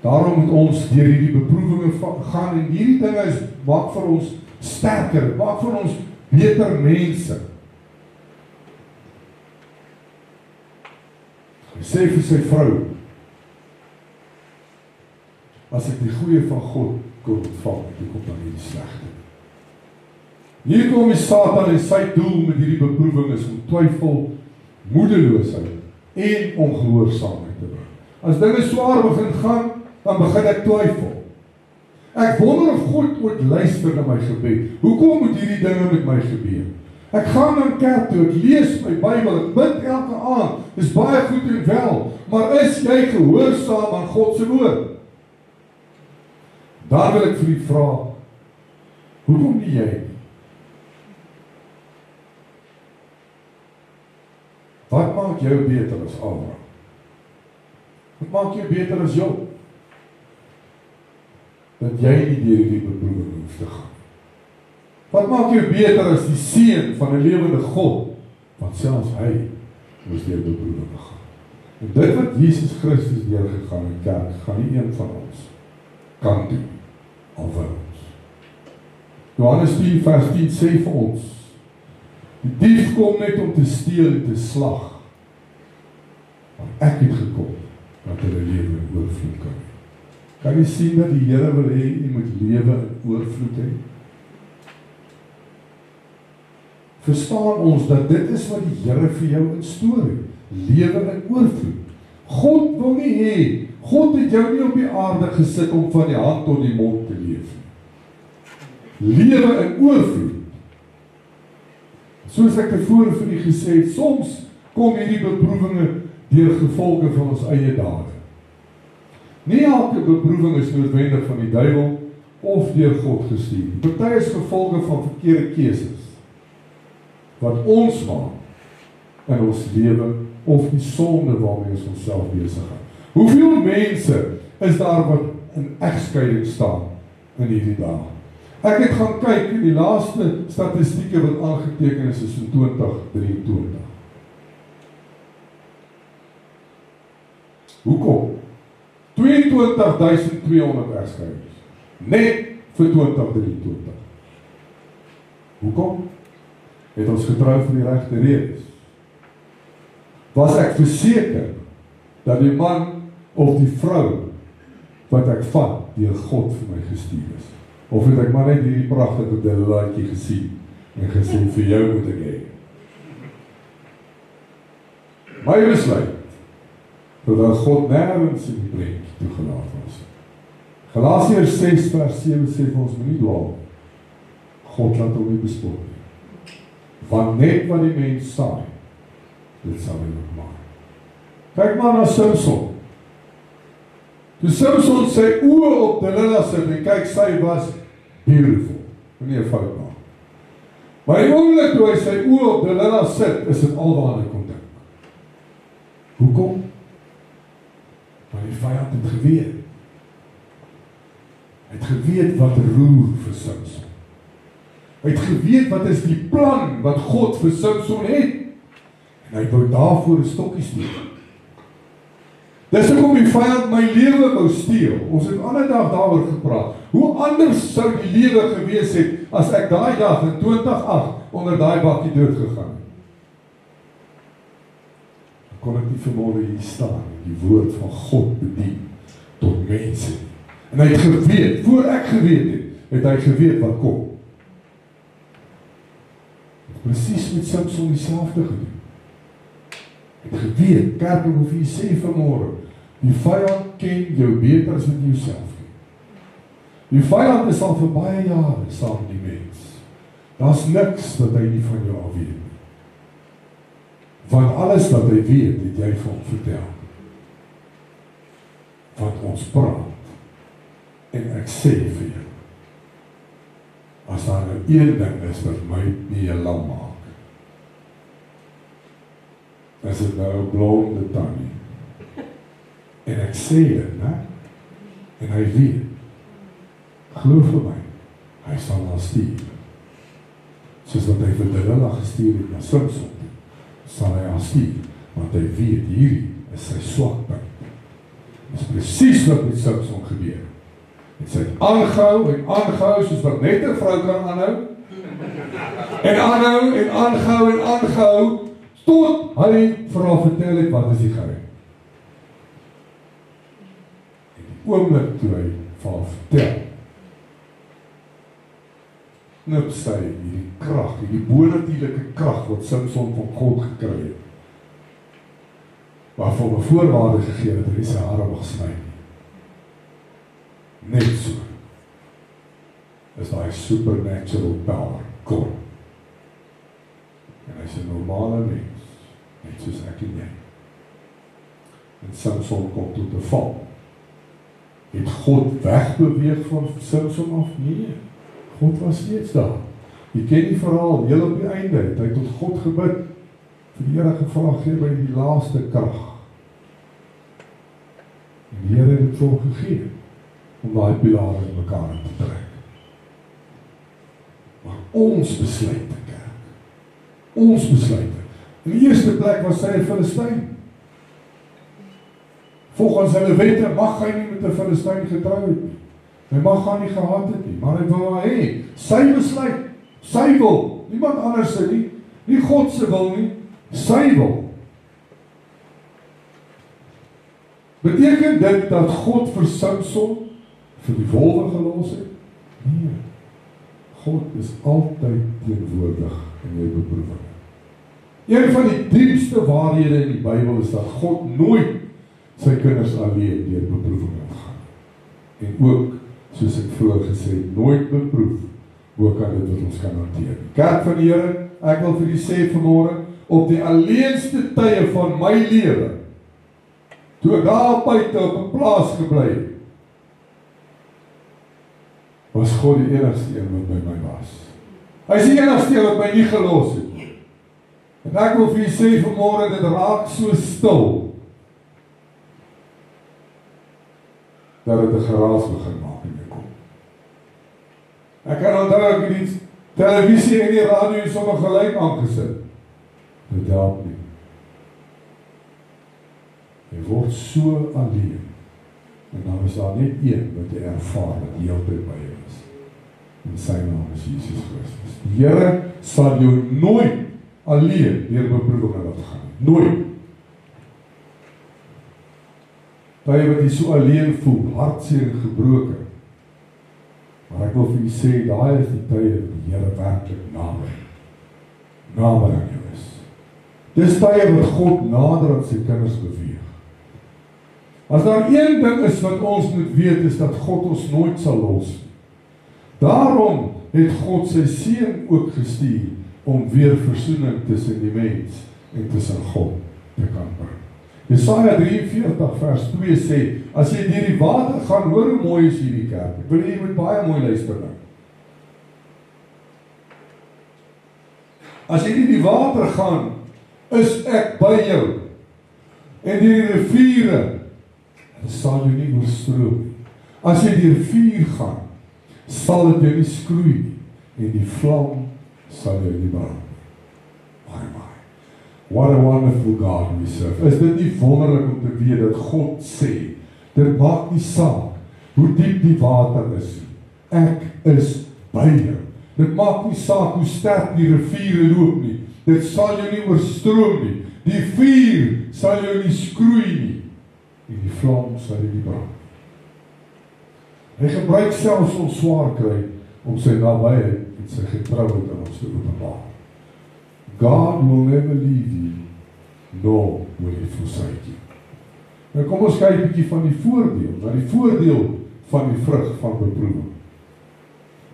Daarom moet ons deur hierdie beproewinge gaan, en hierdie dinge maak vir ons sterker, maak vir ons beter mense. Hy sê vir sy vrou, as ek die goeie van God kon ontvang, ek kom dan nie die slegte. Hier kom die Satan en sy doel met hierdie beproewing is om twyfel, moedeloosheid en ongehoorsaamheid te bring. As dinge swaar begin gaan, dan begin ek twyfel. Ek wonder of God ooit luister na my gebed. Hoekom moet hierdie dinge met my gebeur? Ek gaan in kerk toe, ek lees my Bybel, ek bid elke aand, is baie goed en wel, maar is jy gehoorsaam aan God se woord? Daar wil ek vir u vra, hoekom nie jy? Wat maak jou beter as Abraham? Wat maak jou beter as Job? Dat jy nie deur die beproewing hoef te gaan. Wat maak jou beter as die seun van 'n lewende God? Want selfs hy moes deur beproewing gaan. En dit wat Jesus Christus deurgegaan in kerk, gaan nie een van ons kan doen, al wil ons. Johannes 10 vers 10 sê vir ons, die dief kom net om te steel en te slag, maar ek het gekom, dat hulle lewe in oorvloed kan hê. Kan jy sien dat die Here wil hê, jy moet lewe in oorvloed hê? Verstaan ons dat dit is wat die Here vir jou instoor het, lewe in oorvloed. God wil nie hê, God het jou nie op die aarde gesit om van die hand tot die mond te leef. Lewe in oorvloed. Soos ek tevore vir u gesê het, soms kom hierdie beproewinge deur gevolge van ons eie dade. Nie elke beproewing is noodwendig van die duiwel of deur God gestuur. Party is gevolge van verkeerde keuses wat ons maak in ons lewe of die sonde waarmee ons onsself besig hou. Hoeveel mense is daar wat in egskeiding staan in hierdie dae? Ek het gaan kyk in die laaste statistieke wat aangeteken is in 2023. Hoekom? 22.200 egskeidings. Net vir 2023. Hoekom? Het ons getrou vir die regte redes? Was ek verseker dat die man of die vrou wat ek vat deur God vir my gestuur is? Of het ek maar net hierdie pragtige Delilaaitjie gesien en gesê vir jou moet ek hê? My besluit dat God nêrens in die prentjie toegelaat was. Galasiërs 6 vers 7 sê vir ons moenie dwaal. God laat hom nie bespot nie. Want net wat die mens saai, dit sal hy ook maak. Kyk maar na Samson. Toe Samson sy oë op Delila sit en kyk, sy was beautiful. Moenie 'n fout maak. Maar die oomblik toe hy sy oë op Delila sit, is dit alwaar hy kon dink. Hoekom? Want die vyand het geweet. Hy het geweet wat roer vir Samson. Hy het geweet wat is die plan wat God vir Samson het. En hy wou daarvoor 'n stokkie steel. Dis hoekom die vyand my lewe wou steel. Ons het ander dag daaroor gepraat. Hoe anders sou die lewe gewees het as ek daai dag in 2008 onder daai bakkie dood gegaan het. Kon ek nie vanmôre hier staan en die woord van God bedien tot mense. En hy het geweet, voor ek geweet het hy geweet wat kom. Presies met Samson dieselfde gedoen. Het geweet, kerk hoef jy sê vanmôre, die vyand ken jou beter as wat jy jouself ken. Die vyand is al vir baie jare saam met die mens. Daar's niks wat hy nie van jou al weet. Want alles wat hy weet, het jy vir hom vertel. Want ons praat. En ek sê vir jou, as daar nou een ding is wat my nie 'n lam maak, is dit nou 'n blonde tannie. En ek sê dit, né? En hy weet, glo vir my, hy sal haar stuur. Soos wat hy vir Delila gestuur het na Samson, sal hy haar stuur, want hy weet, hierdie is sy swakpunt. Dit is presies wat met Samson gebeur. Het sy het aangehou en aangehou, soos wat net 'n vrou kan aanhou. En aanhou en aangehou en aangehou, tot hy vir haar vertel het, wat is die geheim. En die oomblik toe hy vir haar vertel, knip sy hierdie krag, hierdie bonatuurlike krag wat Samson van God gekry het, waarvan 'n voorwaarde gegee het, dat hy sy hare mag sny. Net so is daai supernatural power kom. En hy is 'n normale mens, net soos ek en jy. En Samson kom tot 'n val. Het God wegbeweeg van Samson af? Nee, God was steeds daar. Jy ken die verhaal, heel op die einde, het hy tot God gebid, vir die Here gevra, gee my die laaste krag. En die Here het dit vir hom gegee, om daai pilare in mekaar te trek. Maar ons besluite, kerk, ons besluite, In die eerste plek was sy 'n Filistyn. Volgens hulle wette mag hy nie met 'n Filistyn getrou het nie. Hy mag haar nie gehad het nie, maar hy wil haar hê. Sy besluit, sy wil, niemand anders se nie, nie God se wil nie, sy wil. Beteken dit dat God vir Samson vir die wolwe gelos het? Nee. God is altyd teenwoordig in jou beproewing. Een van die diepste waarhede in die Bybel is dat God nooit sy kinders alleen deur beproewing gaan. En ook, soos ek vroeër gesê het, nooit beproef, hoe kan dit wat ons kan hanteer. Kerk van die Here, ek wil vir u sê vanmôre, op die alleenste tye van my lewe, toe ek daar buite op 'n plaas gebly het, was God die enigste een wat by my was. Hy is die enigste een wat my nie gelos het. En ek wil vir u sê vanmôre, dit raak so stil, dat het 'n geraas begin maak in my kop. Ek kan onthou ek het die televisie en die radio sommer gelyk aangesit. Dit help nie. Jy word so alleen. En dan is daar net een wat jy ervaar wat heeltyd by jou is. En sy naam is Jesus Christus. Die Here sal jou nooit alleen deur beproewinge laat gaan. Nooit. Tye wat jy so alleen voel, hartseer en gebroken. Maar ek wil vir u sê, daai is die tye wat die Here werklik nader aan jou is. Dis tye wat God nader aan sy kinders beweeg. As daar een ding is wat ons moet weet, is dat God ons nooit sal los. Daarom het God sy seun ook gestuur, om weer versoening tussen die mens en tussen God te kan bring. Jesaja 43 vers 2 sê, as jy deur die water gaan, hoor hoe mooi is hierdie kerk. Ek wil jy moet baie mooi luister nou. As jy deur die water gaan, is ek by jou. En deur die riviere, sal jy nie oorstroom nie. As jy deur vuur gaan, sal dit jou nie skroei nie. En die vlam sal jou nie brand. My. What a wonderful God we serve. Is dit nie wonderlik om te weet dat God sê, dit maak nie saak hoe diep die water is nie. Ek is by jou. Dit maak nie saak hoe sterk die riviere loop nie. Dit sal jou nie oorstroom nie. Die vuur sal jou nie skroei nie. En die vlam sal jou nie brand. Hy gebruik selfs ons swaar kry om sy nabyheid en sy getrouheid aan ons te openbaar. God will never leave you, nor will he forsake you. Nou kom ons kyk 'n bietjie van die voordeel, na die voordeel van die vrug van beproewing.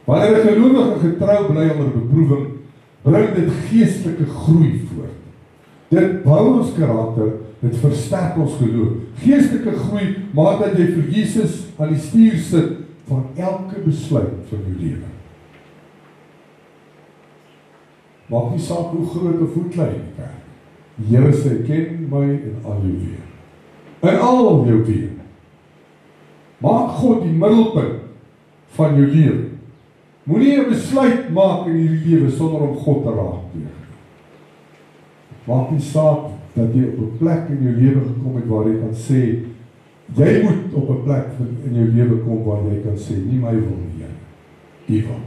Wanneer 'n gelowige getrou bly onder beproewing, bring dit geestelike groei voort. Dit bou ons karakter, dit versterk ons geloof. Geestelike groei maak dat jy vir Jesus aan die stuur sit van elke besluit van jou lewe. Maak nie saak hoe groot of hoe klein die kerk. Die Here sê, ken my in al jou weë. In al jou weë. Maak God die middelpunt van jou lewe. Moenie 'n besluit maak in hierdie lewe sonder om God te raadpleeg. Maak nie saak dat jy op 'n plek in jou lewe gekom het waar jy kan sê, jy moet op 'n plek in jou lewe kom waar jy kan sê, nie my wil nie, Here, U wil.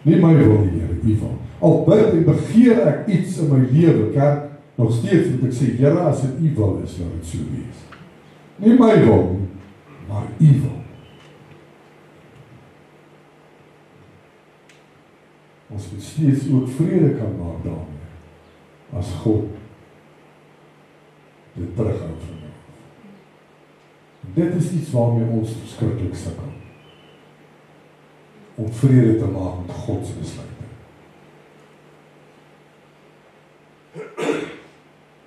Nie my wil nie, Here, U wil. Al bid en begeer ek iets in my lewe, kerk, nog steeds moet ek sê, Here, as dit U wil is, laat dit so wees. Nie my wil nie, maar U wil. Ons moet steeds ook vrede kan maak daarmee, as God dit terughou van jou. Dit is iets waarmee ons verskriklik sukkel. Om vrede te maak met God se besluite.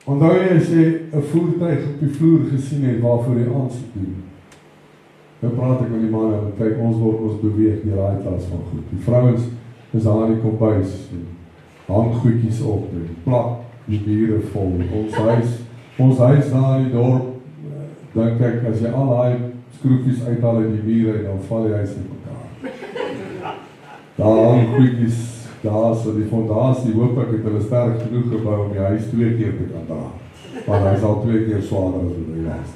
Onthou jy as jy 'n voertuig op die vloer gesien het waarvoor jy aansoek doen. Nou praat ek met die manne en kyk, ons beweeg die raai klas van goed. Die vrouens is daar in die kombuis en hang goedjies op en plak die bure vol. Ons huis daar in die dorp, dan kyk, as jy al daai skroefies uithaal uit die mure, dan val die huis in mekaar. Daar hang goedjies daar so die fondasie, hoop ek het hulle sterk genoeg gebou om die huis 2 keer te kan dra. Want hy is al 2 keer swaarder as wat hy was.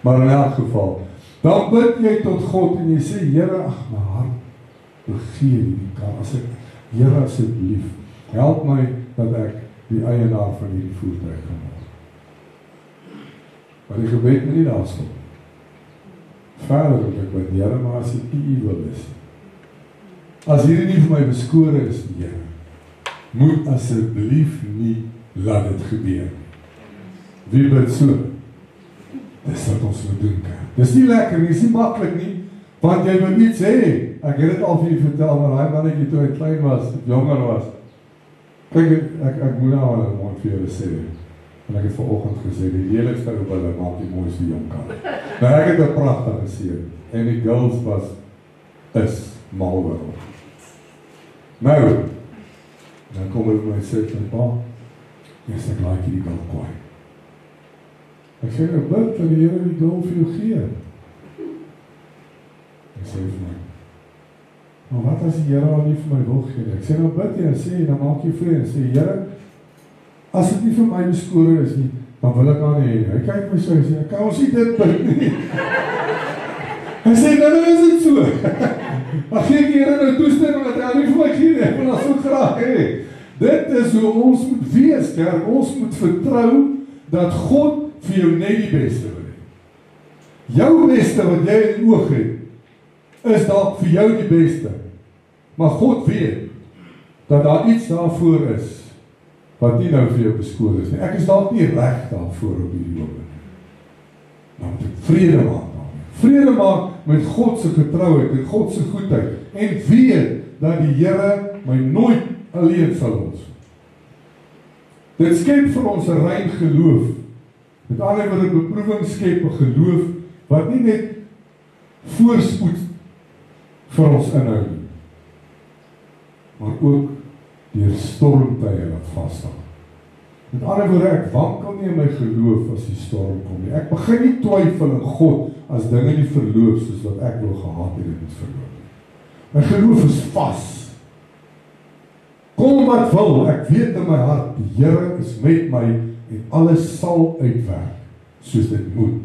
Maar in elk geval, dan bid jy tot God en jy sê, Here, ag my hart, begeer hierdie kar, Here asseblief, help my dat ek die eienaar van hierdie voertuig kan word. Maar die gebed moet nie daar stop. Verder moet ek bid, Here, maar as dit nie U wil is, as hierdie nie vir my beskore is, Here, moet asseblief nie laat dit gebeur. Wie bid so? Dis wat ons moet doen, kan. Dis nie lekker nie, dis nie maklik nie, want jy wil iets hê. Ek het dit al vir jy vertel, maar hy mannetjie toe hy klein was, jonger was. Kyk, ek moet nou al 'n mond vir julle sê. En ek het vanoggend gesê, die lelikste op hulle maak die mooiste jong kan. Maar ek het 'n pragtige seun. En die girls is mal oor hom. Nou, dan kom hulle my sê, pa, yes, ek like hierdie girl kwaai. Ek sê, nou bid, dat die Here die girl vir jou gee. Ek sê vir my, maar wat as die Here al nie vir my wil gee? Ek sê, nou bid jy, en sê, dan maak jy vrede, en sê, Here, as dit nie vir my beskore is nie, dan wil ek aan nie. Hy kyk my so, hy sê, ek kan ons nie dit bid nie. Hy sê, nou is dit so. Ag gee ek Here nou toestemming dat hy al nie vir my gee nie, ek wil dat so graag hê. Dit is hoe ons moet wees, kerk. Ons moet vertrou dat God vir jou net die beste wil hê. Jou beste wat jy in die oog het, is dalk vir jou die beste. Maar God weet dat daar iets daarvoor is wat nie nou vir jou beskoor is nie. Ek is dalk nie reg daarvoor op hierdie oomblik. Dan moet ek vrede maak daarmee. Vrede maak met God se getrouheid en God se goedheid en weet dat die Here my nooit alleen sal los. Dit skep vir ons 'n rein geloof. Met ander woorde, beproewing skep 'n geloof wat nie net voorspoed vir ons inhou nie, maar ook deur stormtye wat vasstaan. Met ander woorde, ek wankel nie in my geloof as die storm kom nie. Ek begin nie twyfel in God as dinge nie verloop soos wat ek wil gehad het dit verloop. My geloof is vas. Kom wat wil, ek weet in my hart, die Here is met my en alles sal uitwerk soos dit moet.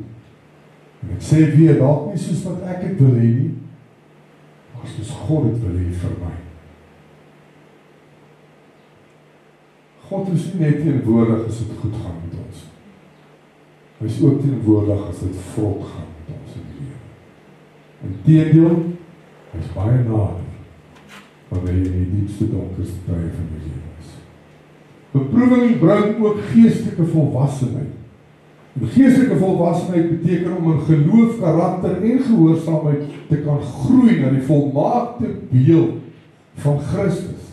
En ek sê weer, dalk nie soos wat ek het wil hê nie, maar soos God het wil hê vir my. God is nie net teenwoordig as dit goed gaan met ons. Hy is ook teenwoordig as dit vrot gaan met ons in die lewe. Inteendeel, hy is baie nader wanneer jy in die diepste donkerste tye van die lewe is. Beproewing bring ook geestelike volwassenheid. En geestelike volwassenheid beteken om in geloof, karakter en gehoorsaamheid te kan groei na die volmaakte beeld van Christus.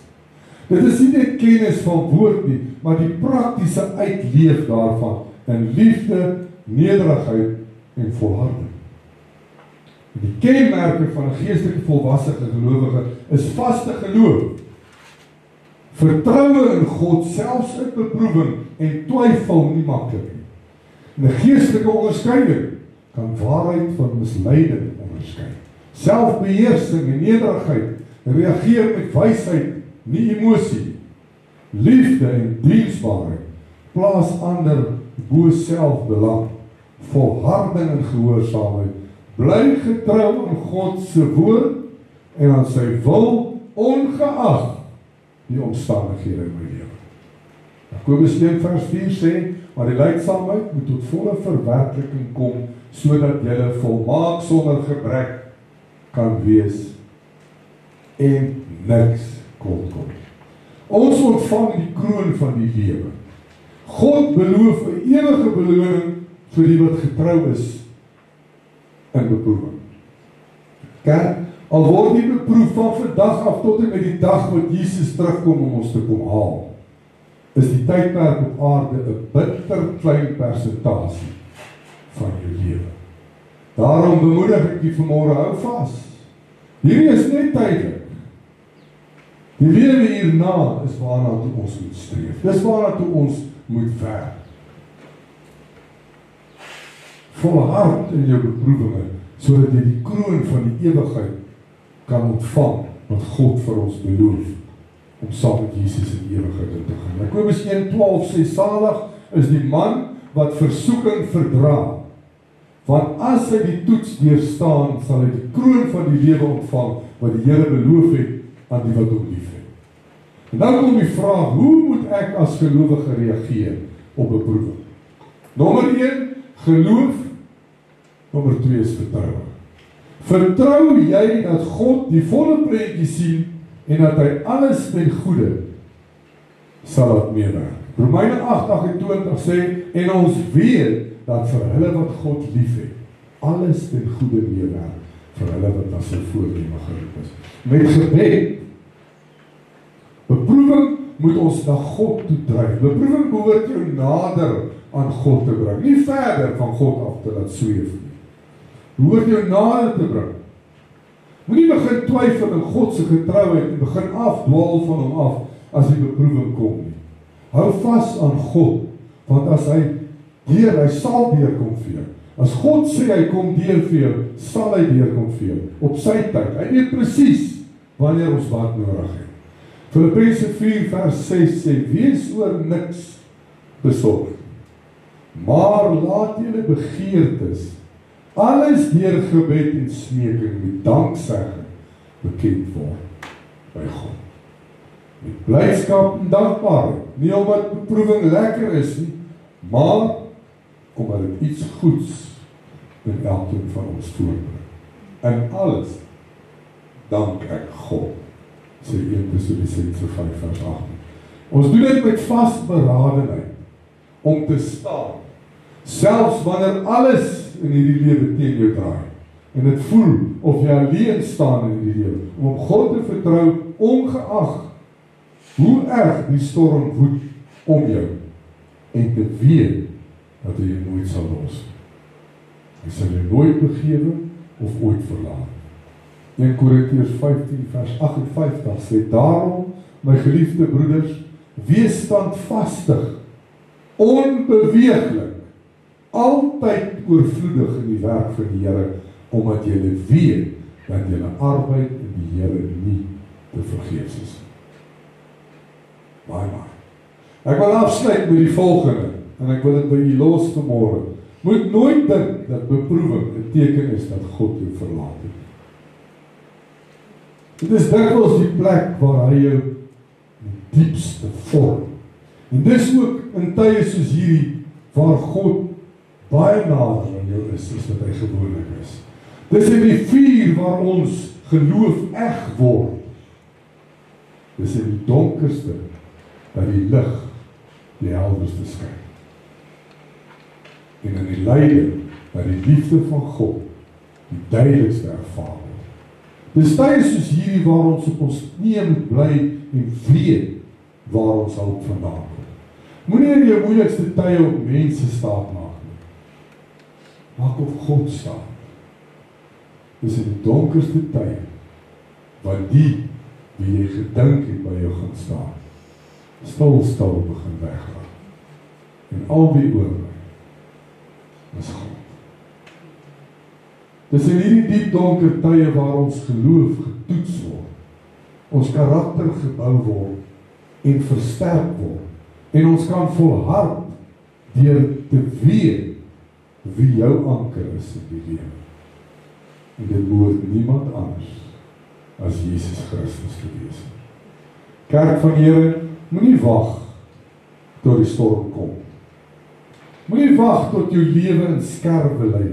Dit is nie net kennis van woord nie, maar die praktiese uitleef daarvan in liefde, nederigheid en volharding. Die kenmerke van 'n geestelike volwasse gelowige is vaste geloof, vertroue in God selfs in beproewing en twyfel nie maklik nie. 'n Geestelike onderskeiding kan waarheid van misleiding onderskei. Selfbeheersing en nederigheid reageer met wysheid, nie emosie. Liefde en diensbaarheid plaas ander bo selfbelang. Volharding en gehoorsaamheid bly getrou aan God se woord en aan sy wil, ongeag die omstandighede in my lewe. Jakobus 1 vers 4 sê, maar die lydsaamheid moet tot volle verwerkliking kom, sodat julle volmaak sonder gebrek kan wees en niks kort kom. Ons ontvang die kroon van die lewe. God beloof 'n ewige beloning vir die wat getrou is in beproewing. Kerk, al word die beproef van vandag af tot en met die dag wat Jesus terugkom om ons te kom haal, is die tydperk op aarde 'n bitter klein persentasie van jou lewe. Daarom bemoedig ek jy vanmôre, hou vas. Hierdie is net tydelik. Die lewe hierna is waarna toe ons moet streef. Dis waarna toe ons moet werk. Volhard in jou beproewinge, sodat jy die kroon van die ewigheid kan ontvang wat God vir ons beloof om saam met Jesus in ewigheid in te gaan. Jakobus 1:12 sê, salig is die man wat versoeking verdra, want as hy die toets deurstaan, sal hy die kroon van die lewe ontvang, wat die Here beloof het aan die wat hom liefhet. En dan kom die vraag, hoe moet ek as gelowige reageer op beproewing? Nommer 1, geloof. Nommer 2 is vertrou. Vertrou jy dat God die volle prentjie sien en dat hy alles ten goede sal laat meewerk. Romeine 8:28 sê, en ons weet dat vir hulle wat God liefhet, alles ten goede meewerk, vir hulle wat na sy voorneme geroep is. Met gebed, beproewing moet ons na God toe dryf. Beproewing behoort jou nader aan God te bring, nie verder van God af te laat sweef nie. Behoort jou nader te bring. Moenie begin twyfel in God se getrouheid en begin afdwaal van hom af as die beproewing kom nie. Hou vas aan God, want as hy sal deurkom vir jou. As God sê hy kom deur vir jou, sal hy deurkom vir jou, op sy tyd. Hy weet presies wanneer ons wat nodig het. Filippense 4:6 sê, wees oor niks besorg, maar laat julle begeertes alles deur gebed en smeking met danksegging bekend word by God. Met blydskap en dankbaarheid, nie omdat beproewing lekker is nie, maar omdat dit iets goeds in elkeen van ons voorbring. En alles dank ek God, sê 1 Tessalonisense 5:18. Ons doen dit met vasberadenheid om te staan, selfs wanneer alles in hierdie lewe teen jou draai, en dit voel of jy alleen staan in hierdie lewe, om op God te vertrou, ongeag hoe erg die storm woed om jou, en te weet dat hy jou nooit sal los. Hy sal jou nooit begewe of ooit verlaat. 1 Korintiërs 15:58 sê, daarom, my geliefde broeders, wees standvastig, onbeweeglik, altyd oorvloedig in die werk van die Here, omdat julle weet dat julle arbeid in die Here nie te vergeefs is. Baie. Ek wil afsluit met die volgende, en ek wil dit by u los vanmôre. Moet nooit dink dat beproewing 'n teken is dat God jou verlaat het. Dit is dikwels die plek waar hy jou die diepste vorm. En dis ook in tye soos hierdie, waar God baie nader aan jou is, as wat hy gewoonlik is. Dis in die vuur waar ons geloof eg word. Dis in die donkerste, dat die lig die helderste skyn. En in die lyde, dat die liefde van God die duidelikste ervaar word. Dis tye soos hierdie waar ons op ons knieë moet bly en weet waar ons hulp vandaan kom. Moenie in jou moeilikste tye op mense staat maak nie. Maak op God staan. Dis in die donkerste tye, wat die wie jy gedink het by jou gaan staan, stil begin weggaan. En al die oorbly is God. Dis in hierdie diep donker tye waar ons geloof getoets word, ons karakter gebou word en versterk word, en ons kan volhard deur te weet wie jou anker is in die lewe. En dit behoort niemand anders as Jesus Christus te wees. Kerk van Here, moenie wag tot die storm kom. Moenie wag tot jou lewe in skerwe lê,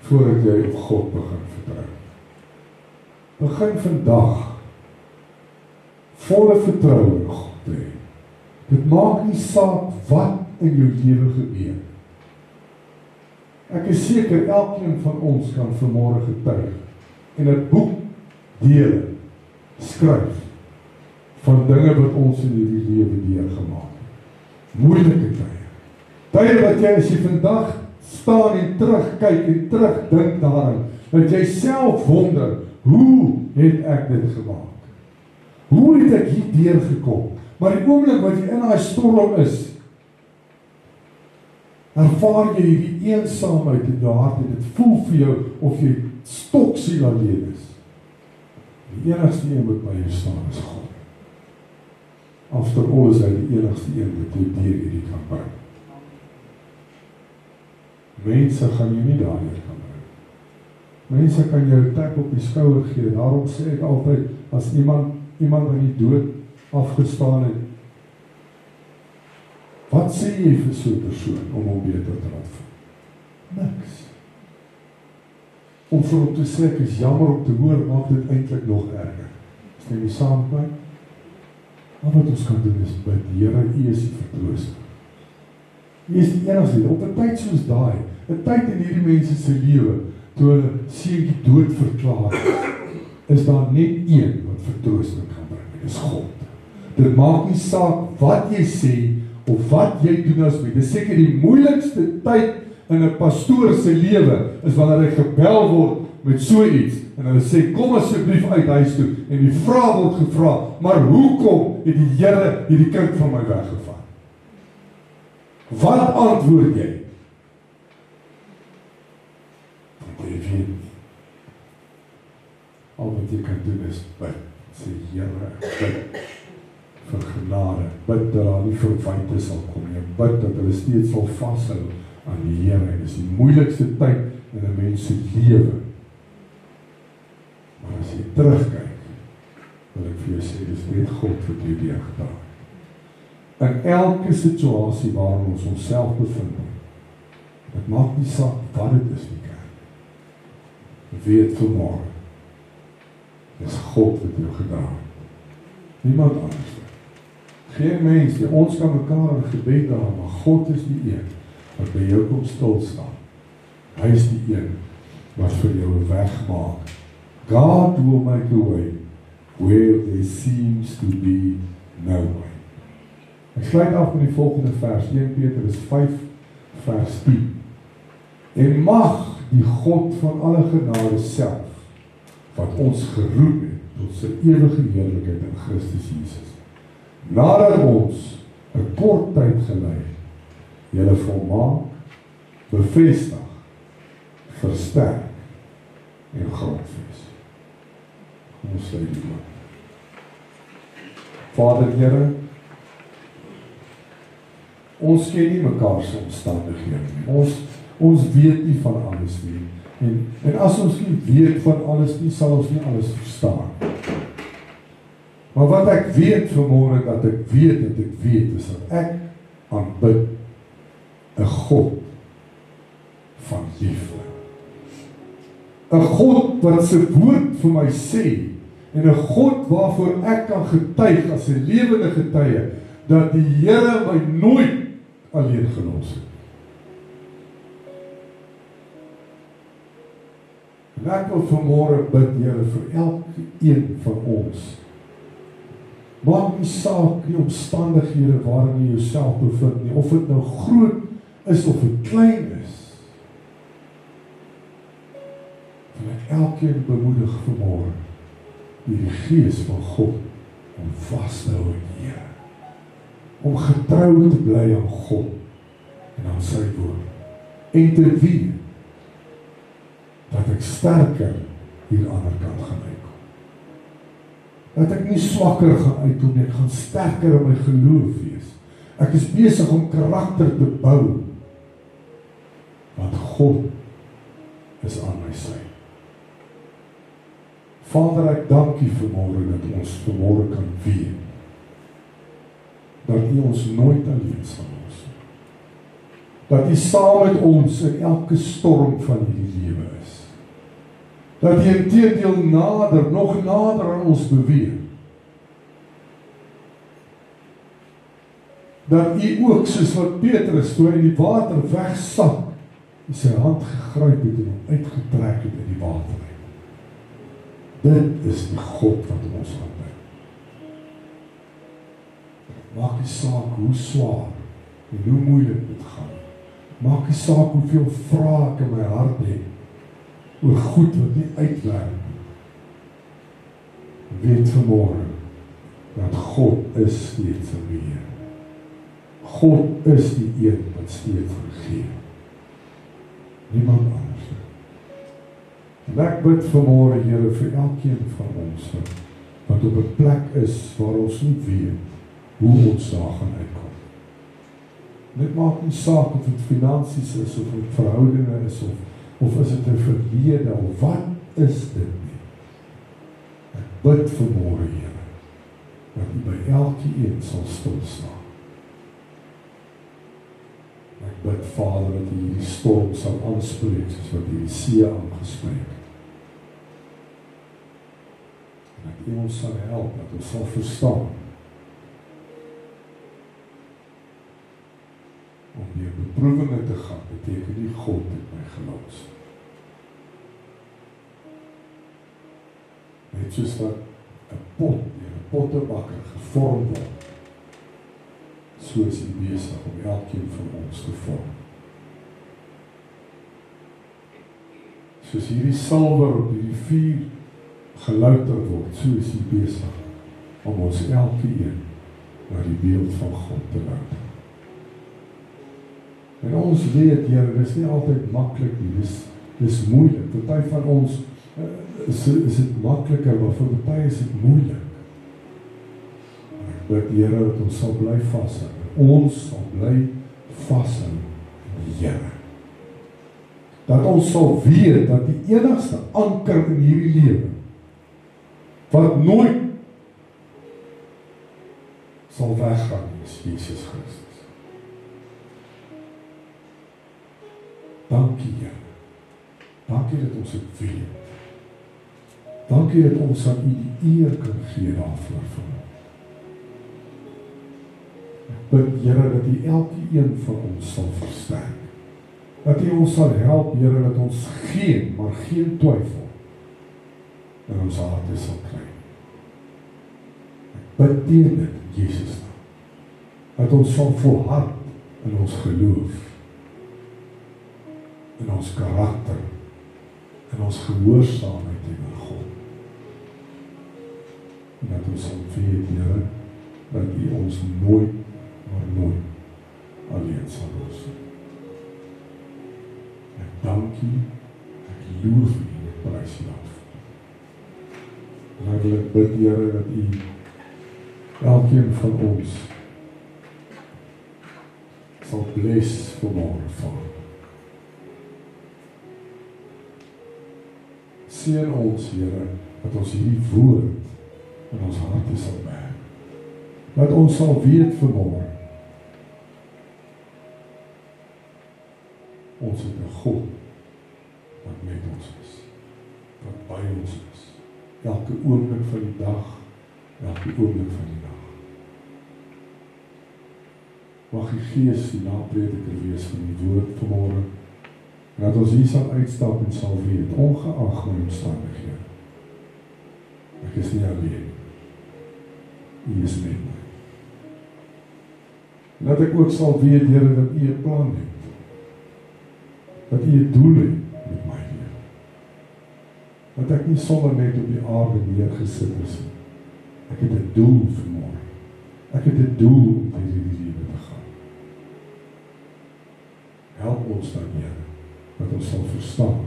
voordat jy op God begin vertrou. Begin vandag volle vertroue in God te hê. Dit maak nie saak wat in jou lewe gebeur. Ek is seker elkeen van ons kan vanmôre getuig en 'n boek deel skryf van dinge wat ons in hierdie lewe deurgemaak het. Moeilike tye. Tye wat jy as jy vandag staan en terugkyk en terugdink daaraan, dat jy self wonder, hoe het ek dit gemaak? Hoe het ek hier deurgekom? Maar die oomblik wat jy in daai storm is, ervaar jy die eensaamheid in jou hart en dit voel vir jou of jy stoksiel alleen is. Die enigste een wat by jou staan is God. After all is hy die enigste een wat jou deur hierdie kan bring. Mense gaan jou nie daardeur kan bring. Mense kan jou 'n tap op die skouer gee. Daarom sê ek altyd, as iemand aan die dood afgestaan het, wat sê jy vir so 'n persoon om hom beter te laat voel? Niks. Om vir hom te sê, ek is jammer om te hoor, maak dit eintlik nog erger. Stem jy saam met my? Al wat ons kan doen is bid, Here, U is die vertrooster. U is die enigste, op 'n tyd soos daai, 'n tyd in hierdie mense se lewe, toe hulle seentjie dood verklaar is daar net een wat vertroosting kan bring, dit is God. Dit maak nie saak wat jy sê, of wat jy doen as mens. Dit is seker die moeilikste tyd in 'n pastoor se lewe, is wanneer hy gebel word met so iets, en hulle sê, kom asseblief uit huis toe, en die vraag word gevra, maar hoekom het die Here hierdie kind van my weggevat? Wat antwoord jy? Want jy weet nie. Al wat jy kan doen is bid, sê Here, bid vir genade, bid dat daar nie verwyte sal kom nie, bid dat hulle steeds sal vashou aan die Here, en dis die moeilikste tyd in 'n mens se lewe. Maar as jy terugkyk, wil ek vir jou sê, dis net God wat jou deurgedaan. In elke situasie waarin ons onsself bevind, dit maak nie saak wat dit is nie, kerk. Weet vanmôre, dis God wat jou gedaan. Niemand anders. Geen mens, ons kan mekaar in gebed dra, maar God is die een wat by jou kom stil staan. Hy is die een wat vir jou 'n weg maak. God will make a way where there seems to be no way. Ek sluit af met die volgende vers, 1 Petrus 5 vers 10. En mag die God van alle genade self, wat ons geroep het tot sy ewige heerlikheid in Christus Jesus, nadat ons 'n kort tyd gelei, julle volmaak, bevestig, versterk en grondves. Kom ons sluit die oop. Vader Here, ons ken nie mekaar se omstandighede nie. Ons weet nie van alles nie. En as ons nie weet van alles nie, sal ons nie alles verstaan. Maar wat ek weet vanmôre, dat ek weet, is dat ek aanbid 'n God van liefde. 'n God wat sy woord vir my sê, en 'n God waarvoor ek kan getuig as 'n lewende getuie, dat die Here my nooit alleen gelos het. En ek wil vanmôre bid, Here, vir elke een van ons. Maak nie saak die omstandighede waarin jy jouself bevind nie, of dit nou groot is of dit klein is. Wil ek elkeen bemoedig vanmôre, die Gees van God, om vas te hou in die Here, om getrou te bly aan God en aan sy woord, en te weet dat ek sterker hier aan die kant gaan uitkom. Dat ek nie swakker gaan uitkom nie, ek gaan sterker in my geloof wees. Ek is besig om karakter te bou, want God is aan my sy. Vader, ek dank U vanmôre dat ons vanmôre kan weet dat U ons nooit alleen sal los. Dat U saam met ons in elke storm van hierdie lewe is. Dat U inteendeel nader, nog nader aan ons beweeg. Dat U ook, soos wat Petrus toe in die water wegsak, sy hand gegryp het en hom uitgetrek het in die water. Dit is die God wat ons aanbid. Maak nie saak hoe swaar en hoe moeilik dit gaan. Maak nie saak hoeveel vrae ek in my hart het oor goed wat nie uitwerk. Weet vanmôre dat God is steeds weer. God is die een wat steeds vergeef. Niemand anders. En ek bid vanmôre, Here, vir elkeen van ons, wat op 'n plek is waar ons nie weet hoe ons daar gaan uitkom. Dit maak nie saak of dit finansies is, of dit verhoudinge is, of is dit 'n verlede, of wat is dit nie. Ek bid vanmôre, Here, dat U by elkeen sal stilstaan. Ek bid, Vader, dat U hierdie storm sal aanspreek, soos wat U die see aangespreek. En dat U ons sal help, dat ons sal verstaan, om deur beproewinge te gaan, beteken nie God het my gelos. Net soos wat 'n pot deur 'n pottebakker gevorm word, so is hy besig om elkeen van ons te vorm. Soos hierdie silwer op hierdie vuur gelouter word, so is hy besig om ons elkeen na die beeld van God te louter. En ons weet, Here, dis nie altyd maklik nie, dis moeilik. Party van ons is dit makliker, maar vir party is dit moeilik. Ek bid, Here, dat ons sal bly vashou. Ons sal bly vashou in die Here. Dat ons sal weet dat die enigste anker in hierdie lewe wat nooit sal weggaan is Jesus Christus. Dankie, Here. Dankie dat ons dit weet. Dankie dat ons aan U die eer kan gee daarvoor vanmôre. Ek bid, Here, dat U elkeen van ons sal versterk. Dat U ons sal help, Here, dat ons geen twyfel in ons harte sal kry. Ek bid teen dit, Jesus naam, dat ons sal volhard in ons geloof, in ons karakter, in ons gehoorsaamheid teenoor God. En dat ons sal weet, Here, dat U ons nooit, maar nooit alleen sal los. Ek dank U, ek loof U en ek prys U daarvoor. En ek wil bid, Here, dat U elkeen van ons sal bless vanmôre, Vader. Seën ons, Here, dat ons hierdie woord in ons harte sal berg. Dat ons sal weet vanmôre, ons het 'n God wat met ons is, wat by ons is, elke oomblik van die dag, elke oomblik van die dag. Mag die Gees die naprediker wees van die woord vanmôre, en dat ons hier sal uitstap en sal weet, ongeag my omstandighede, ek is nie alleen, U is met my. En dat ek ook sal weet, Here, dat U 'n plan het, dat U 'n doel het met my lewe. Dat ek nie sommer net op die aarde neergesit is nie. Ek het 'n doel vanmôre. Ek het 'n doel om deur hierdie lewe te gaan. Help ons dan, Here, dat ons sal verstaan.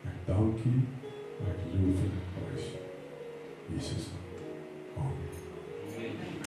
Ek dank U